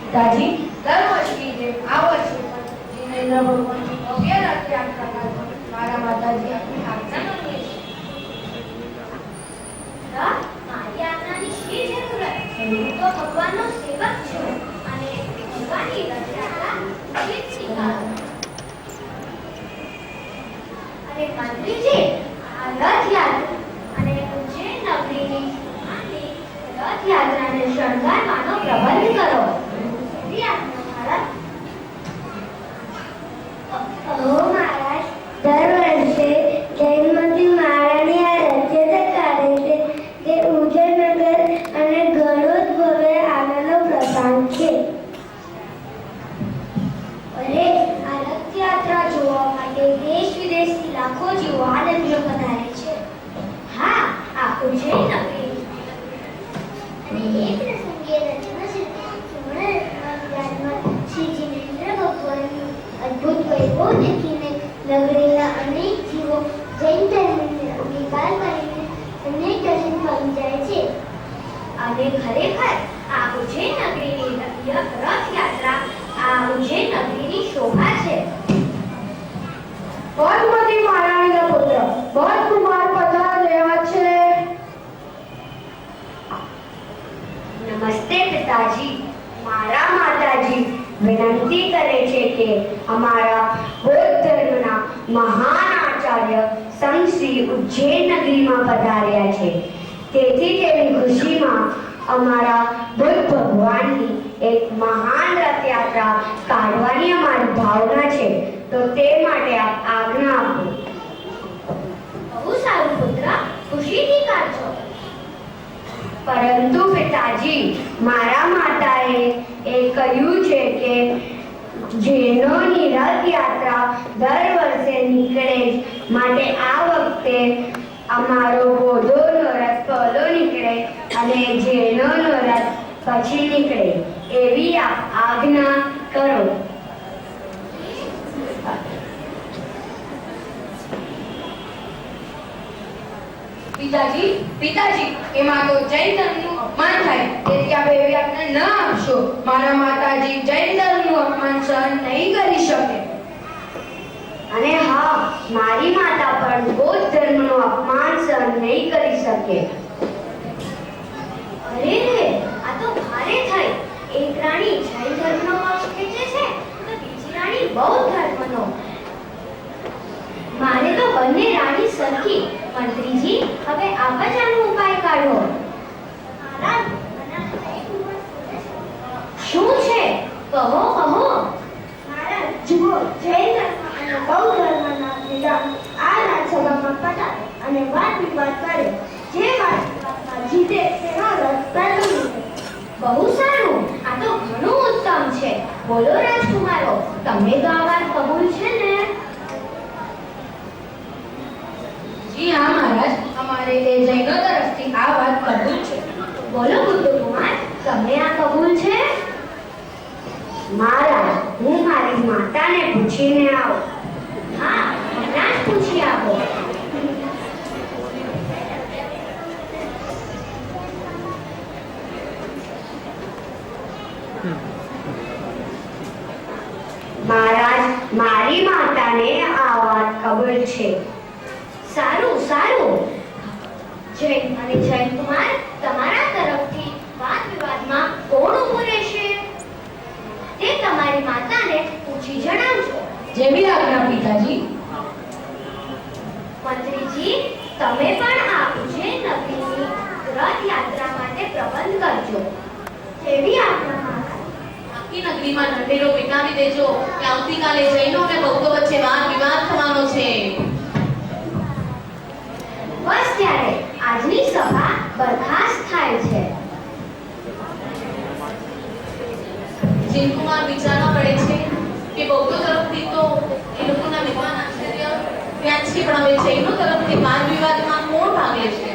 પિતાજી, દર વર્ષની જેમ આ વર્ષે પણ જીનેન્દ્ર ભગવાનની ભવ્ય રથયાત્રા મારા માતાજી આપની આજ્ઞા માનીએ છીએ. મારી આજ્ઞાની શી જરૂરત? હું તો ભગવાનનો સેવક છું અને ભગવાનની રથયાત્રા શીખી કાઢું. અને મંત્રીજી, આ રથયાત્રા અને ઉજ્જૈન નગરીની રથયાત્રાને શણગારવાનો પ્રબંધ કરો. મહારાજ, દર વર્ષે જૈનમતી મહારાણી આ રથયાત્રા કાઢે છે તે ઉજ્જૈનનગર અને ઘણો જ ભવ્ય આનંદનો પ્રસંગ છે. અરે, આ રથયાત્રા જોવા માટે દેશ વિદેશથી લાખો યુવાનંદીઓ પધારે છે. હા, આ ઉજ્જૈન નગરી અને એક પ્રસંગે રથમાં શ્રી જીનેન્દ્ર ભગવાનનું અદ્ભુત વૈભવ દેખીને નગરીના અનેક જીવો જૈન ધર્મને અંગીકાર કરીને અનેક દર્શન પામી જાય છે. અને ખરેખર આ ઉજ્જૈન નગરીની રથયાત્રા આ ઉજ્જૈન નગરીની શોભા છે. પદ્મતી મહારાણીના પુત્ર ભરતકુમાર પધાર્યા છે. નમસ્તે પિતાજી. મારા માતાજી વિનંતી કરે છે કે અમારા બૌદ્ધ ધર્મના મહાન આચાર્ય સંત શ્રી ઉજ્જૈન નગરીમાં પધાર્યા છે. તેથી તેની ખુશી અમારા બુદ્ધ ભગવાનની એક મહાન રથયાત્રા કાઢવાની અમારી ભાવના છે, તો તે માટે આપ આજ્ઞા આપો. બહુ સારું પુત્ર, ખુશીથી કાઢજો. પરંતુ પિતાજી, મારા માતાએ કહ્યું છે કે જૈનોની રથયાત્રા દર વર્ષે નીકળે જ, માટે આ વખતે અમારો બૌદ્ધોનો રથ પહેલો નીકળે અને જૈનોનો રથ પછી નીકળે, એવી આપ આજ્ઞા કરો. પિતાજી, પિતાજી, એમાં તો જૈન ધર્મનું અપમાન થાય, તેથી આપ એવી આજ્ઞા ન આપશો. મારા માતાજી જૈન ધર્મનું અપમાન સહન નહીં કરી શકે. અને હા, મારી માતા પણ બૌદ્ધ ધર્મનું અપમાન સહન નહીં કરી શકે. અરે રે, આ તો ભારે થઈ. એક રાણી જૈન ધર્મનો પક્ષ ખેંચે છે તો બીજી રાણી બૌદ્ધ ધર્મનો. મારે તો બંને રાણી સરખી. મંત્રીજી, હવે આપ જ આનો ઉપાય કાઢો. શું છે? કહો કહો. મહારાજ, જુઓ, જૈન ધર્મ અને બૌદ્ધ ધર્મના નેતા આ રાજસભામાં પધારે અને વાદ વિવાદ કરે. જે વાદ વિવાદમાં જીતે તેનો રથ પહેલો નીકળે. બહુ સારું, આ તો ઘણું ઉત્તમ છે. બોલો રાજકુમારો, તમને તો આ વાત કબૂલ છે ને? જી હા મહારાજ, અમારે તે જૈનો તરફથી આ વાત કબૂલ છે. બોલો બુદ્ધકુમાર, તમને આ કબૂલ છે? મહારાજ, હું મારી માતાને પૂછીને આવું. હા, હમણાં જ પૂછી આપો. મહારાજ, મારી માતાને આ વાત કબૂલ છે. સારું સારું. જૈન અને જૈન કુમાર, તમારા તરફથી વાદ વિવાદમાં કોણ ઊભું રહેશે તે તમારી માતાને પૂછી જણાવજો. જેવી આજ્ઞા પિતાજી. મંત્રીજી, તમે પણ આ ઉજ્જૈન નગરીની રથયાત્રા માટે પ્રબંધ કરજો. જેવી આજ્ઞા મહારાજ. આખી નગરીમાં ઢંઢેરો પીટાવી દેજો કે આવતીકાલે જૈનો અને બૌદ્ધો વચ્ચે વાદ વિવાદ થવાનો છે. બસ ત્યારે આજની સભા બરખાસ્ત થાય છે. જૈનકુમાર વિચારવા પડે છે કે બૌદ્ધો તરફથી તો એ લોકોના વિદ્વાન આચાર્ય ત્યાં છે, પણ હવે જૈનો તરફથી વાદ વિવાદમાં કોણ ભાગ લે છે?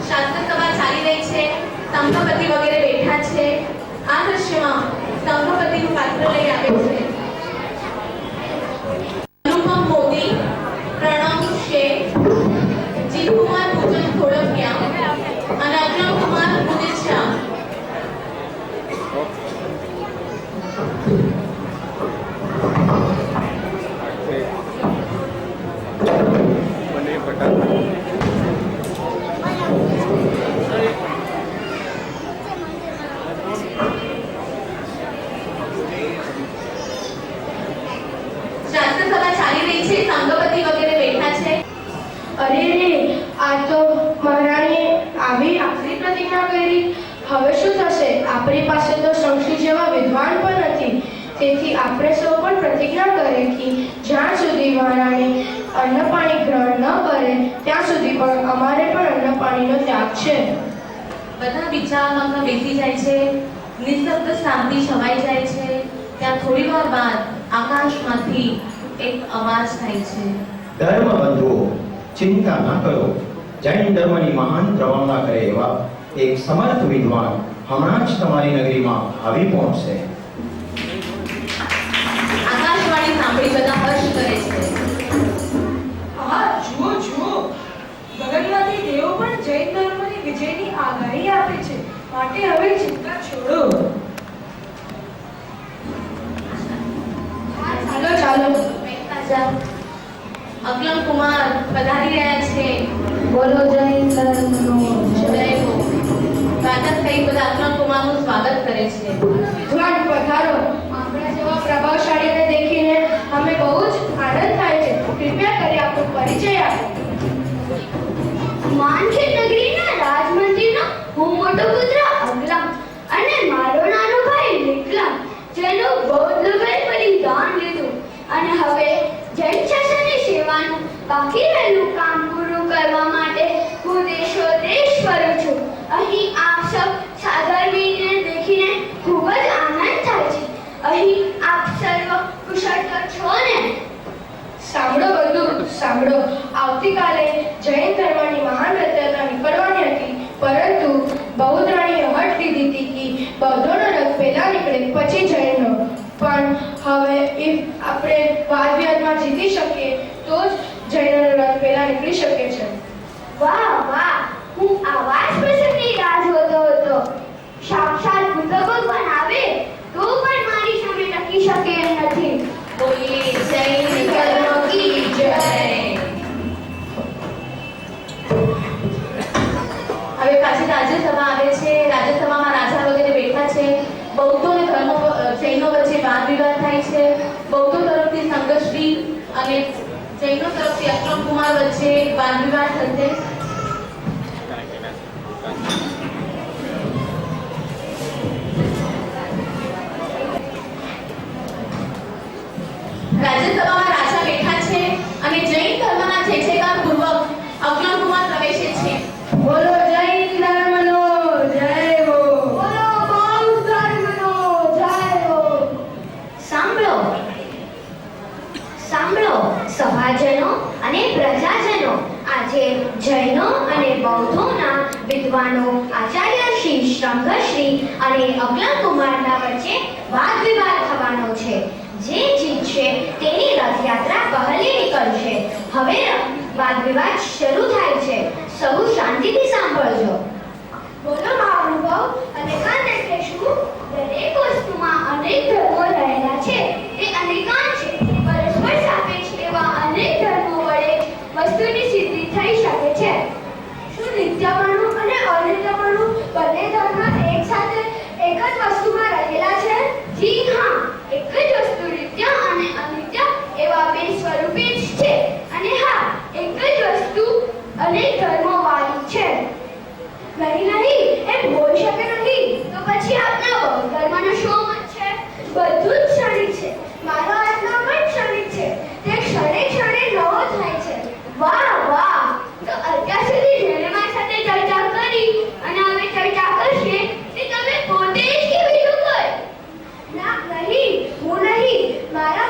શાસ્ત્ર સભા ચાલી રહી છે, સંઘપતિ વગેરે બેઠા છે. આ દ્રશ્યમાં સંઘપતિનું પાત્ર લઈ આવે છે અનુપમ મોદી, પ્રણવ શેઠ, જીતકુમાર ભૂજન ખોડકિયા અને અગ્રમ કુમાર મુનેચ્છા. શાસ્ત્ર સભા ચાલી રહી છે, સંઘપતિ વગેરે બેઠા છે. અરે રે, આ તો મહારાણીએ આવી આખરી પ્રતિજ્ઞા કરી. હવે શું થશે? આપણી પાસે તો સંશી જેવા વિદ્વાન પણ નથી, તેથી આપણે સૌ પણ પ્રતિજ્ઞા કરે કે જ્યાં સુધી મહારાણી અન્ન પાણી ગ્રહણ ન કરે ત્યાં સુધી પણ અમારે પણ અન્ન પાણીનો ત્યાગ છે. બધા વિચારમાં બેસી જાય છે, નિશબ્દ શાંતિ છવાઈ જાય છે. ત્યાં થોડી વાર બાદ આકાશમાંથી એક અવાજ થાય છે. ધર્મબંધુઓ, ચિંતા ન કરો. જૈન ધર્મની મહાન પ્રવણના કરે એવા એક સમર્થ વિદ્વાન હમણાં જ તમારી નગરીમાં આવી પહોંચશે. આકાશવાણી સાંભળી બધા હર્ષ કરે છે. હા, જુઓ જુઓ, ગગનમાંથી દેવો પણ જૈન ધર્મની વિજયની આગાહી આપે છે. માટે હવે ચિંતા છોડો. ચાલો ચાલો. અગ્લમ કુમાર પધારી રહ્યા છે. બોલો જૈન ધર્મનો જય હો. રાજા સહિત બધા અગ્લમ કુમારનું સ્વાગત કરે છે. વિદ્વાન પધારો. આપણા જેવા પ્રભાવશાળીને દેખીને અમે બહુ જ આનંદ થાય છે. કૃપયા કરી આપનો પરિચય આપો. માનસિક નગરીના રાજમંત્રીનો હું મોટો પુત્ર પણ હવે જૈન શાસનની સેવાનું બાકી રહેલું કામ પૂરું કરવા માટે હું દેશો દેશ ફરું છું. અહીં આપ સૌ સાગરવીરને દેખીને ખૂબ જ આનંદ થાય છે. અહીં આપ સર્વ કુશળ તો છો ને? સાંભળો બધું સાંભળો. આવતીકાલે જૈન ધર્મની મહાન રથયાત્રા નીકળવાની હતી, પરંતુ બૌદ્ધ રાણીએ હઠ લીધી હતી કે બૌદ્ધોનો રથ પહેલા નીકળે પછી જૈનનો. પણ હવે આપણે વાદ વિવાદમાં જીતી શકીએ તો જ જૈનનો રથ પહેલા નીકળી શકે છે. વાહ વાહ, હું આવા જ પ્રસંગની રાહ જોતો હતો. સાક્ષાત બુદ્ધ ભગવાન આવે તો પણ મારી સામે ટકી શકે એમ નથી. બોલીએ જૈન ધર્મ કી જય. હવે પાછી રાજ્યસભા આવે છે. રાજ્યસભામાં રાજા વગેરે બેઠા છે. બૌદ્ધો અને જૈનો વચ્ચે વાદ વિવાદ થાય છે. બૌદ્ધો તરફથી સંઘર્ષજી અને જૈનો તરફથી અક્રમ કુમાર વચ્ચે વાદ વિવાદ થશે. રાજ્યસભામાં રાજા બેઠા છે અને જૈન ધર્મના જય જયકાર પૂર્વક અક્રમ કુમાર પ્રવેશે છે. બોલો જૈન ધર્મનો જય હો. બોલો બૌદ્ધ ધર્મનો જય હો. સાંભળો સાંભળો સભાજનો અને પ્રજાજનો, આજે જૈનો અને બૌદ્ધોના વિદ્વાનો આચાર્ય શ્રી શૃંગશ્રી અને અક્લમ કુમારના વચ્ચે વાદ વિવાદ થવાનો છે. જે જીતશે તેની રથયાત્રા પહેલી નીકળશે. હવે વાદ વિવાદ શરૂ થાય છે. સૌ શાંતિથી સાંભળજો. બોલો મહાનુભાવ, અનેકાંત એટલે શું? દરેક વસ્તુમાં અનેક ધર્મો રહેલા છે. તે અનેકાંત છે. પરસ્પર સાપેક્ષ એવા અનેક ધર્મો વડે વસ્તુની સિદ્ધિ થઈ શકે છે. શું નિત્યપણું અને અનિત્યપણું બંને ધર્મ એક સાથે એક જ વસ્તુમાં રહેલા છે? જી હા, એક જ વસ્તુ નિત્ય અને અનિત્ય એવા બે સ્વરૂપે જ છે. અને હા, એક જ વસ્તુ અનેક ધર્મો વાળી છે. નહીં, એમ હોઈ શકે નહીં. તો પછી આપના બૌદ્ધ ધર્મનો શું મત છે? બધું જ ક્ષણિક છે. મારો આત્મા પણ ક્ષણિક છે. તે ક્ષણે ક્ષણે નવો થાય છે. વાહ વાહ, તો અત્યાર સુધી જેણે મારી સાથે ચર્ચા કરી અને હવે ચર્ચા કરશે તે તમે પોતે જ કેવી રીતે કર? ના નહીં, હું નહીં. મારા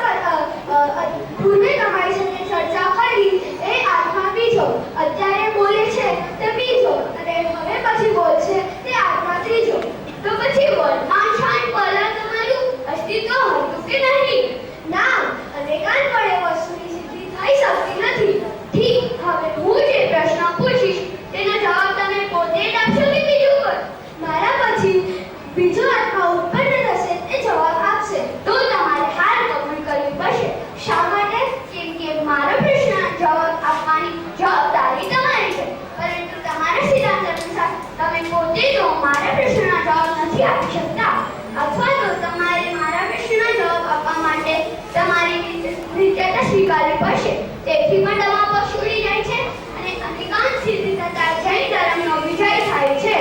પૂર્વે તમારી સાથે ચર્ચા કરી એ આત્મા બીજો અત્યારે બોલે છે તે બીજો, અને હવે પછી બોલશે તે આત્મા ત્રીજો. તો પછી વર્તમાન ક્ષણ પહેલા તમારું અસ્તિત્વ હતું કે નહીં? ના, અનેકાંત વડે વસ્તુની સિદ્ધિ થઈ શકતી નથી. ઠીક, હવે હું જે પ્રશ્ન પૂછીશ તેનો જવાબ તમે પોતે જ આપશો કે બીજું કોઈ? મારા પછી બીજો આત્મા ઉત્પન્ન થશે તે જવાબ આપશે. તો તમારે હાર કબૂલ કરવી પડશે. શા માટે? કેમ કે મારો પ્રશ્નનો જવાબ આપવાની જવાબદારી તમારી છે. પરંતુ તમારા સિદ્ધાંત અનુસાર તમે પોતે તો મારા પ્રશ્નના જવાબ નથી આપી શકતા. અથવા તો તમારે મારા પ્રશ્નના જવાબ આપવા માટે તમારી નિત્યતા સ્વીકારવી પડશે. તેથી પણ તમામ પક્ષ ઉડી જાય છે અને અનેકાંત સિદ્ધિ થતા જૈન ધર્મનો વિજય થાય છે.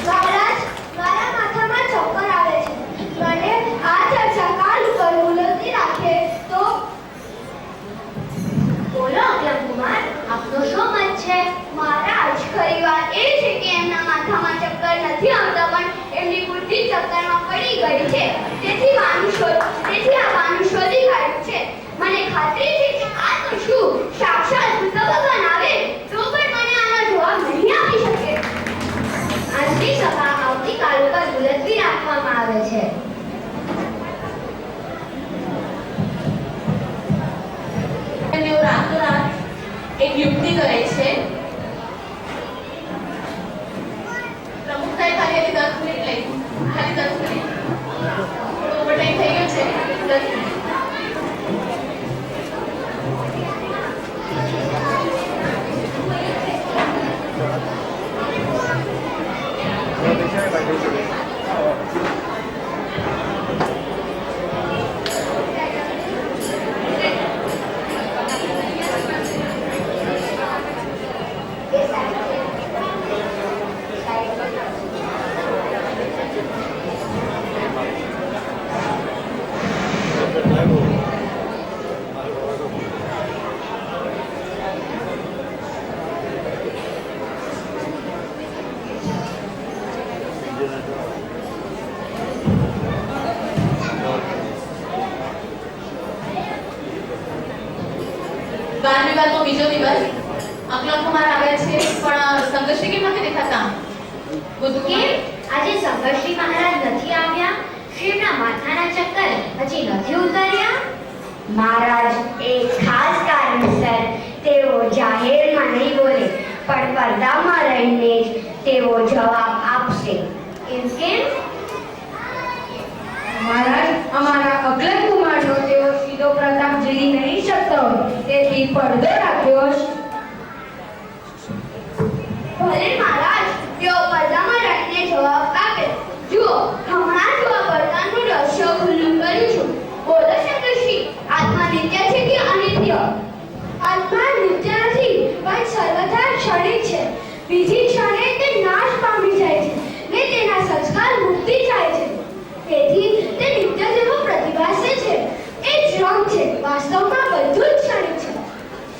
મહારાજ, મારા માથામાં ચક્કર આવે છે. મને આ ચર્ચા કાલ ઉપર મુલતવી રાખે તો? બોલો અક્લમ કુમાર, આપનો શું મત છે? મહારાજ, ખરી વાત એ છે કે એમના માથામાં ચક્કર નથી આવતા, પણ એમની બુદ્ધિ ચક્કરમાં પડી ગઈ છે. તેથી આ વાનું શોધી કાઢ્યું છે. મને ખાતરી છે કે આ તો શું સાક્ષાત બુદ્ધ ભગવાન આવે તો પણ મને આનો જવાબ નહીં આપી શકે. આજની સભા આવતીકાલ પર મુલતવી રાખવામાં આવે છે. તેઓ રાતોરાત એક યુક્તિ કરે છે. પ્રમુખ સાહેબ ખાલી 10 મિનિટ લઈ, ખાલી 10 મિનિટ. થોડો ઓવર ટાઈમ થઈ ગયો છે. 10 મિનિટ. વિવાદનો બીજો દિવસ અકલમ કુમાર આવે છે પણ સંઘર્ષી કેમ નથી દેખાતા? બધું કેમ આજે સંઘર્ષી મહારાજ નથી આવ્યા? શિવના માથાના ચક્કર હજી નથી ઉતર્યા? મહારાજ એક ખાસ કારણસર તેઓ જાહેરમાં નહીં બોલે પણ પડદામાં રહીને જ તેઓ જવાબ આપશે. એમ કેમ? મહારાજ, અમારા અકલમ કુમારનો તેઓ સીધો પ્રતાપ ઝીલી નહીં શકતો હોય, તેથી પડદો રાખ્યો છે. ભલે મહારાજ, તેઓ પડદામાં રહીને જવાબ આપે. જુઓ, હમણાં જ આ પડદાનું રહસ્ય ખુલ્લું કર્યું છું. બોલો શંકરશ્રી, આત્મા નિત્ય છે કે અનિત્ય? આત્મા નિત્ય નથી, પણ સર્વથા ક્ષણિક છે. બીજી ક્ષણે તે નાશ પામી જાય છે ને તેના સંસ્કાર મુક્તિ જાય છે. તેથી તે નિત્ય જેવો પ્રતિભાસે છે. એ જ રંગ છે. વાસ્તવમાં બધું જ ક્ષણિક છે.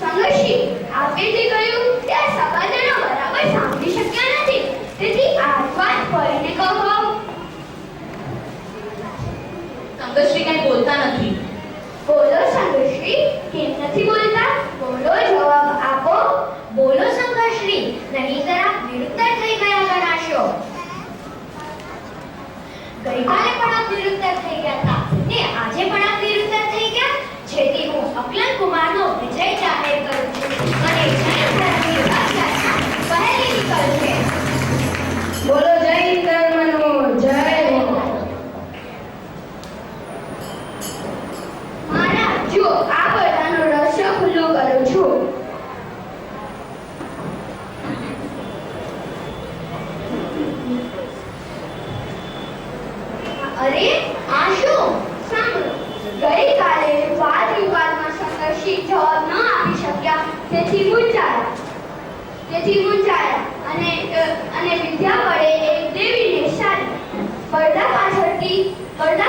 સંઘર્ષી, આપે જે કહ્યું તે આ સબાજનો બરાબર સાંભળી શક્યા નથી. તેથી આ વાત ફરીને કહો. સંઘર્ષી કઈ બોલતા નથી. બોલો સંઘર્ષી, કેમ નથી બોલતા? બોલો, જવાબ આપો. બોલો સંઘર્ષી, નહીં જરા વિરુદ્ધ થઈ ગયા ગણાશો. ગઈકાલે પણ આપ વિરુદ્ધ થઈ ગયા હતા ને આજે પણ આપ વિરુદ્ધ થઈ ગયા. જેથી હું અકલમ કુમારનો વિજય જાહેર કરું છું અને જૈન ધર્મની રથયાત્રા પહેલી કરું છે. બોલો જૈન ધર્મનો જય હો. મહારાજ, જુઓ, આ પડદાનું રહસ્ય ખુલ્લું કરું છું. અરે, આ શું? સાંભળો. ગઈકાલે વાદ વિવાદમાં સંઘર્ષી જવાબ ન આપી શક્યા, તેથી મૂંઝાયા અને વિદ્યા વડે એક દેવીને સારી. પડદા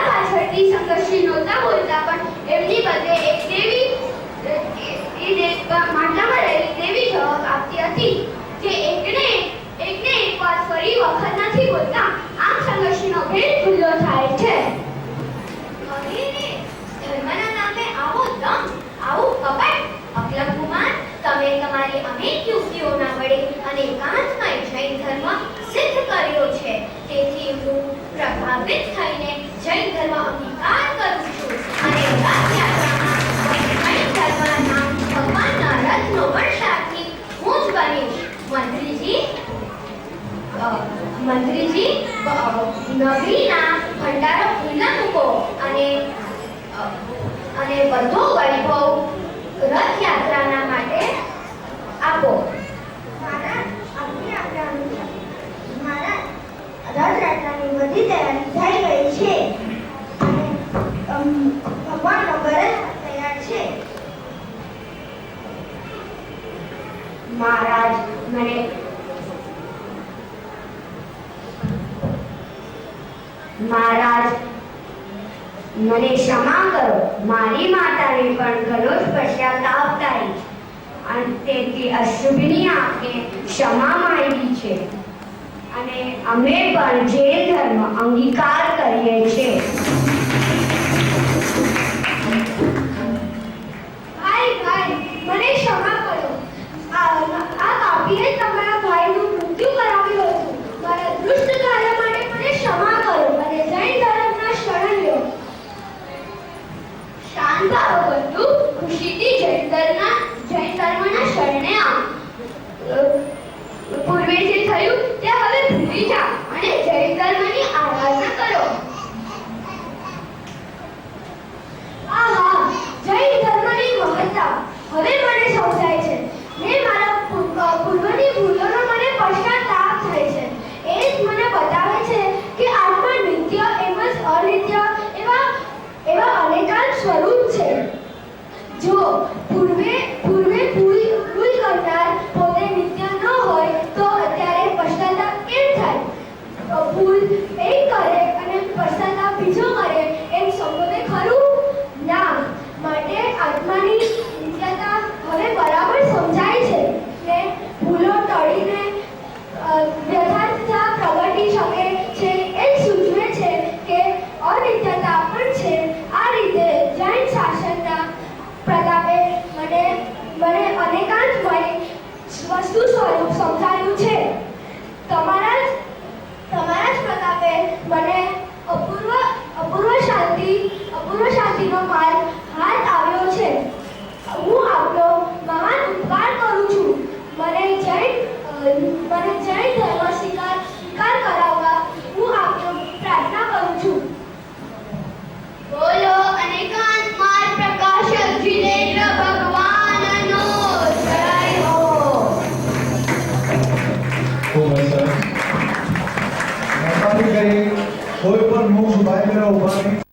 પાછળથી સંઘર્ષી નહોતા બોલતા, પણ એમની બદલે એક દેવી માટલામાં રહેલી દેવી જવાબ આપતી હતી. જે એકને એક વાત ફરી વખત નથી બોલતા. આમ સંઘર્ષીનો ભેદ ખુલ્લો થાય છે. ધર્મના નામે આવો દમ, આવું કપટ! અકલમ કુમાર, તમે તમારી અનેક યુક્તિઓના વડે અને એકાંતમય જૈન ધર્મ સિદ્ધ કર્યો છે. તેથી હું પ્રભાવિત થઈને જૈન ધર્મ અંગીકાર કરું છું અને રથયાત્રામાં જૈન ધર્મના ભગવાનના રથનો વરસાદથી હું જ બનીશ. મંત્રીજી, નગરીના ભંડારો ખુલ્લા મૂકો અને બધો વૈભવ રથયાત્રાના માટે આપો. મહારાજ, આપની આજ્ઞા અનુસાર. મહારાજ, રથયાત્રાની બધી તૈયારી થઈ ગઈ છે અને ભગવાનનો ગરજ તૈયાર છે. મહારાજ, મને ક્ષમા કરો. મારી માતાને પણ ઘણો જ પશ્ચાતાપ થાય અને તેથી અશુભની આપને ક્ષમા માંગી છે અને અમે પણ જૈન ધર્મ અંગીકાર કરીએ છીએ. ભાઈ, મને ક્ષમા કરો. આ પાપીએ તમારા ભાઈનું મૃત્યુ કરાવ્યું હતું. મારા દુષ્ટ કાર્ય માટે મને ક્ષમા કરો અને જૈન ધર્મના શરણ લો. શાંત થાઓ બંધુ. ખુશીથી જૈન ધર્મના શરણે આવ. પૂર્વે જે થયું તે હવે ભૂલી જા અને જૈન ધર્મની આરાધના કરો. આહા, જૈન ધર્મની મહત્તા હવે મને સમજાય છે ને મારા પૂર્વની ભૂલોનો મને પશ્ચાતાપ થાય છે. એ જ મને બતાવે છે કે આત્મા નિત્ય એમ જ અનિત્ય એવા અનેકાંત સ્વરૂપ છે. જો પૂર્વે ભૂલ કરનાર પોતે નિત્ય ન હોય તો અત્યારે પશ્ચાતાપ કેમ થાય? ભૂલ એક કરે અને પશ્ચાતાપ બીજો કરે એમ સંબોધે ખરું? ના. માટે આત્માની નિત્યતા હવે બરાબર સમજાય છે કે ભૂલો ટળીને યથાર્થતા પ્રગટી શકે છે. એ સૂચવે છે કે અનિત્યતા પણ છે. આ રીતે જૈન શાસનના પ્રતાપે મને કરી કોઈ પણ મુખ ભાઈ બહેનો ઉભા નહીં.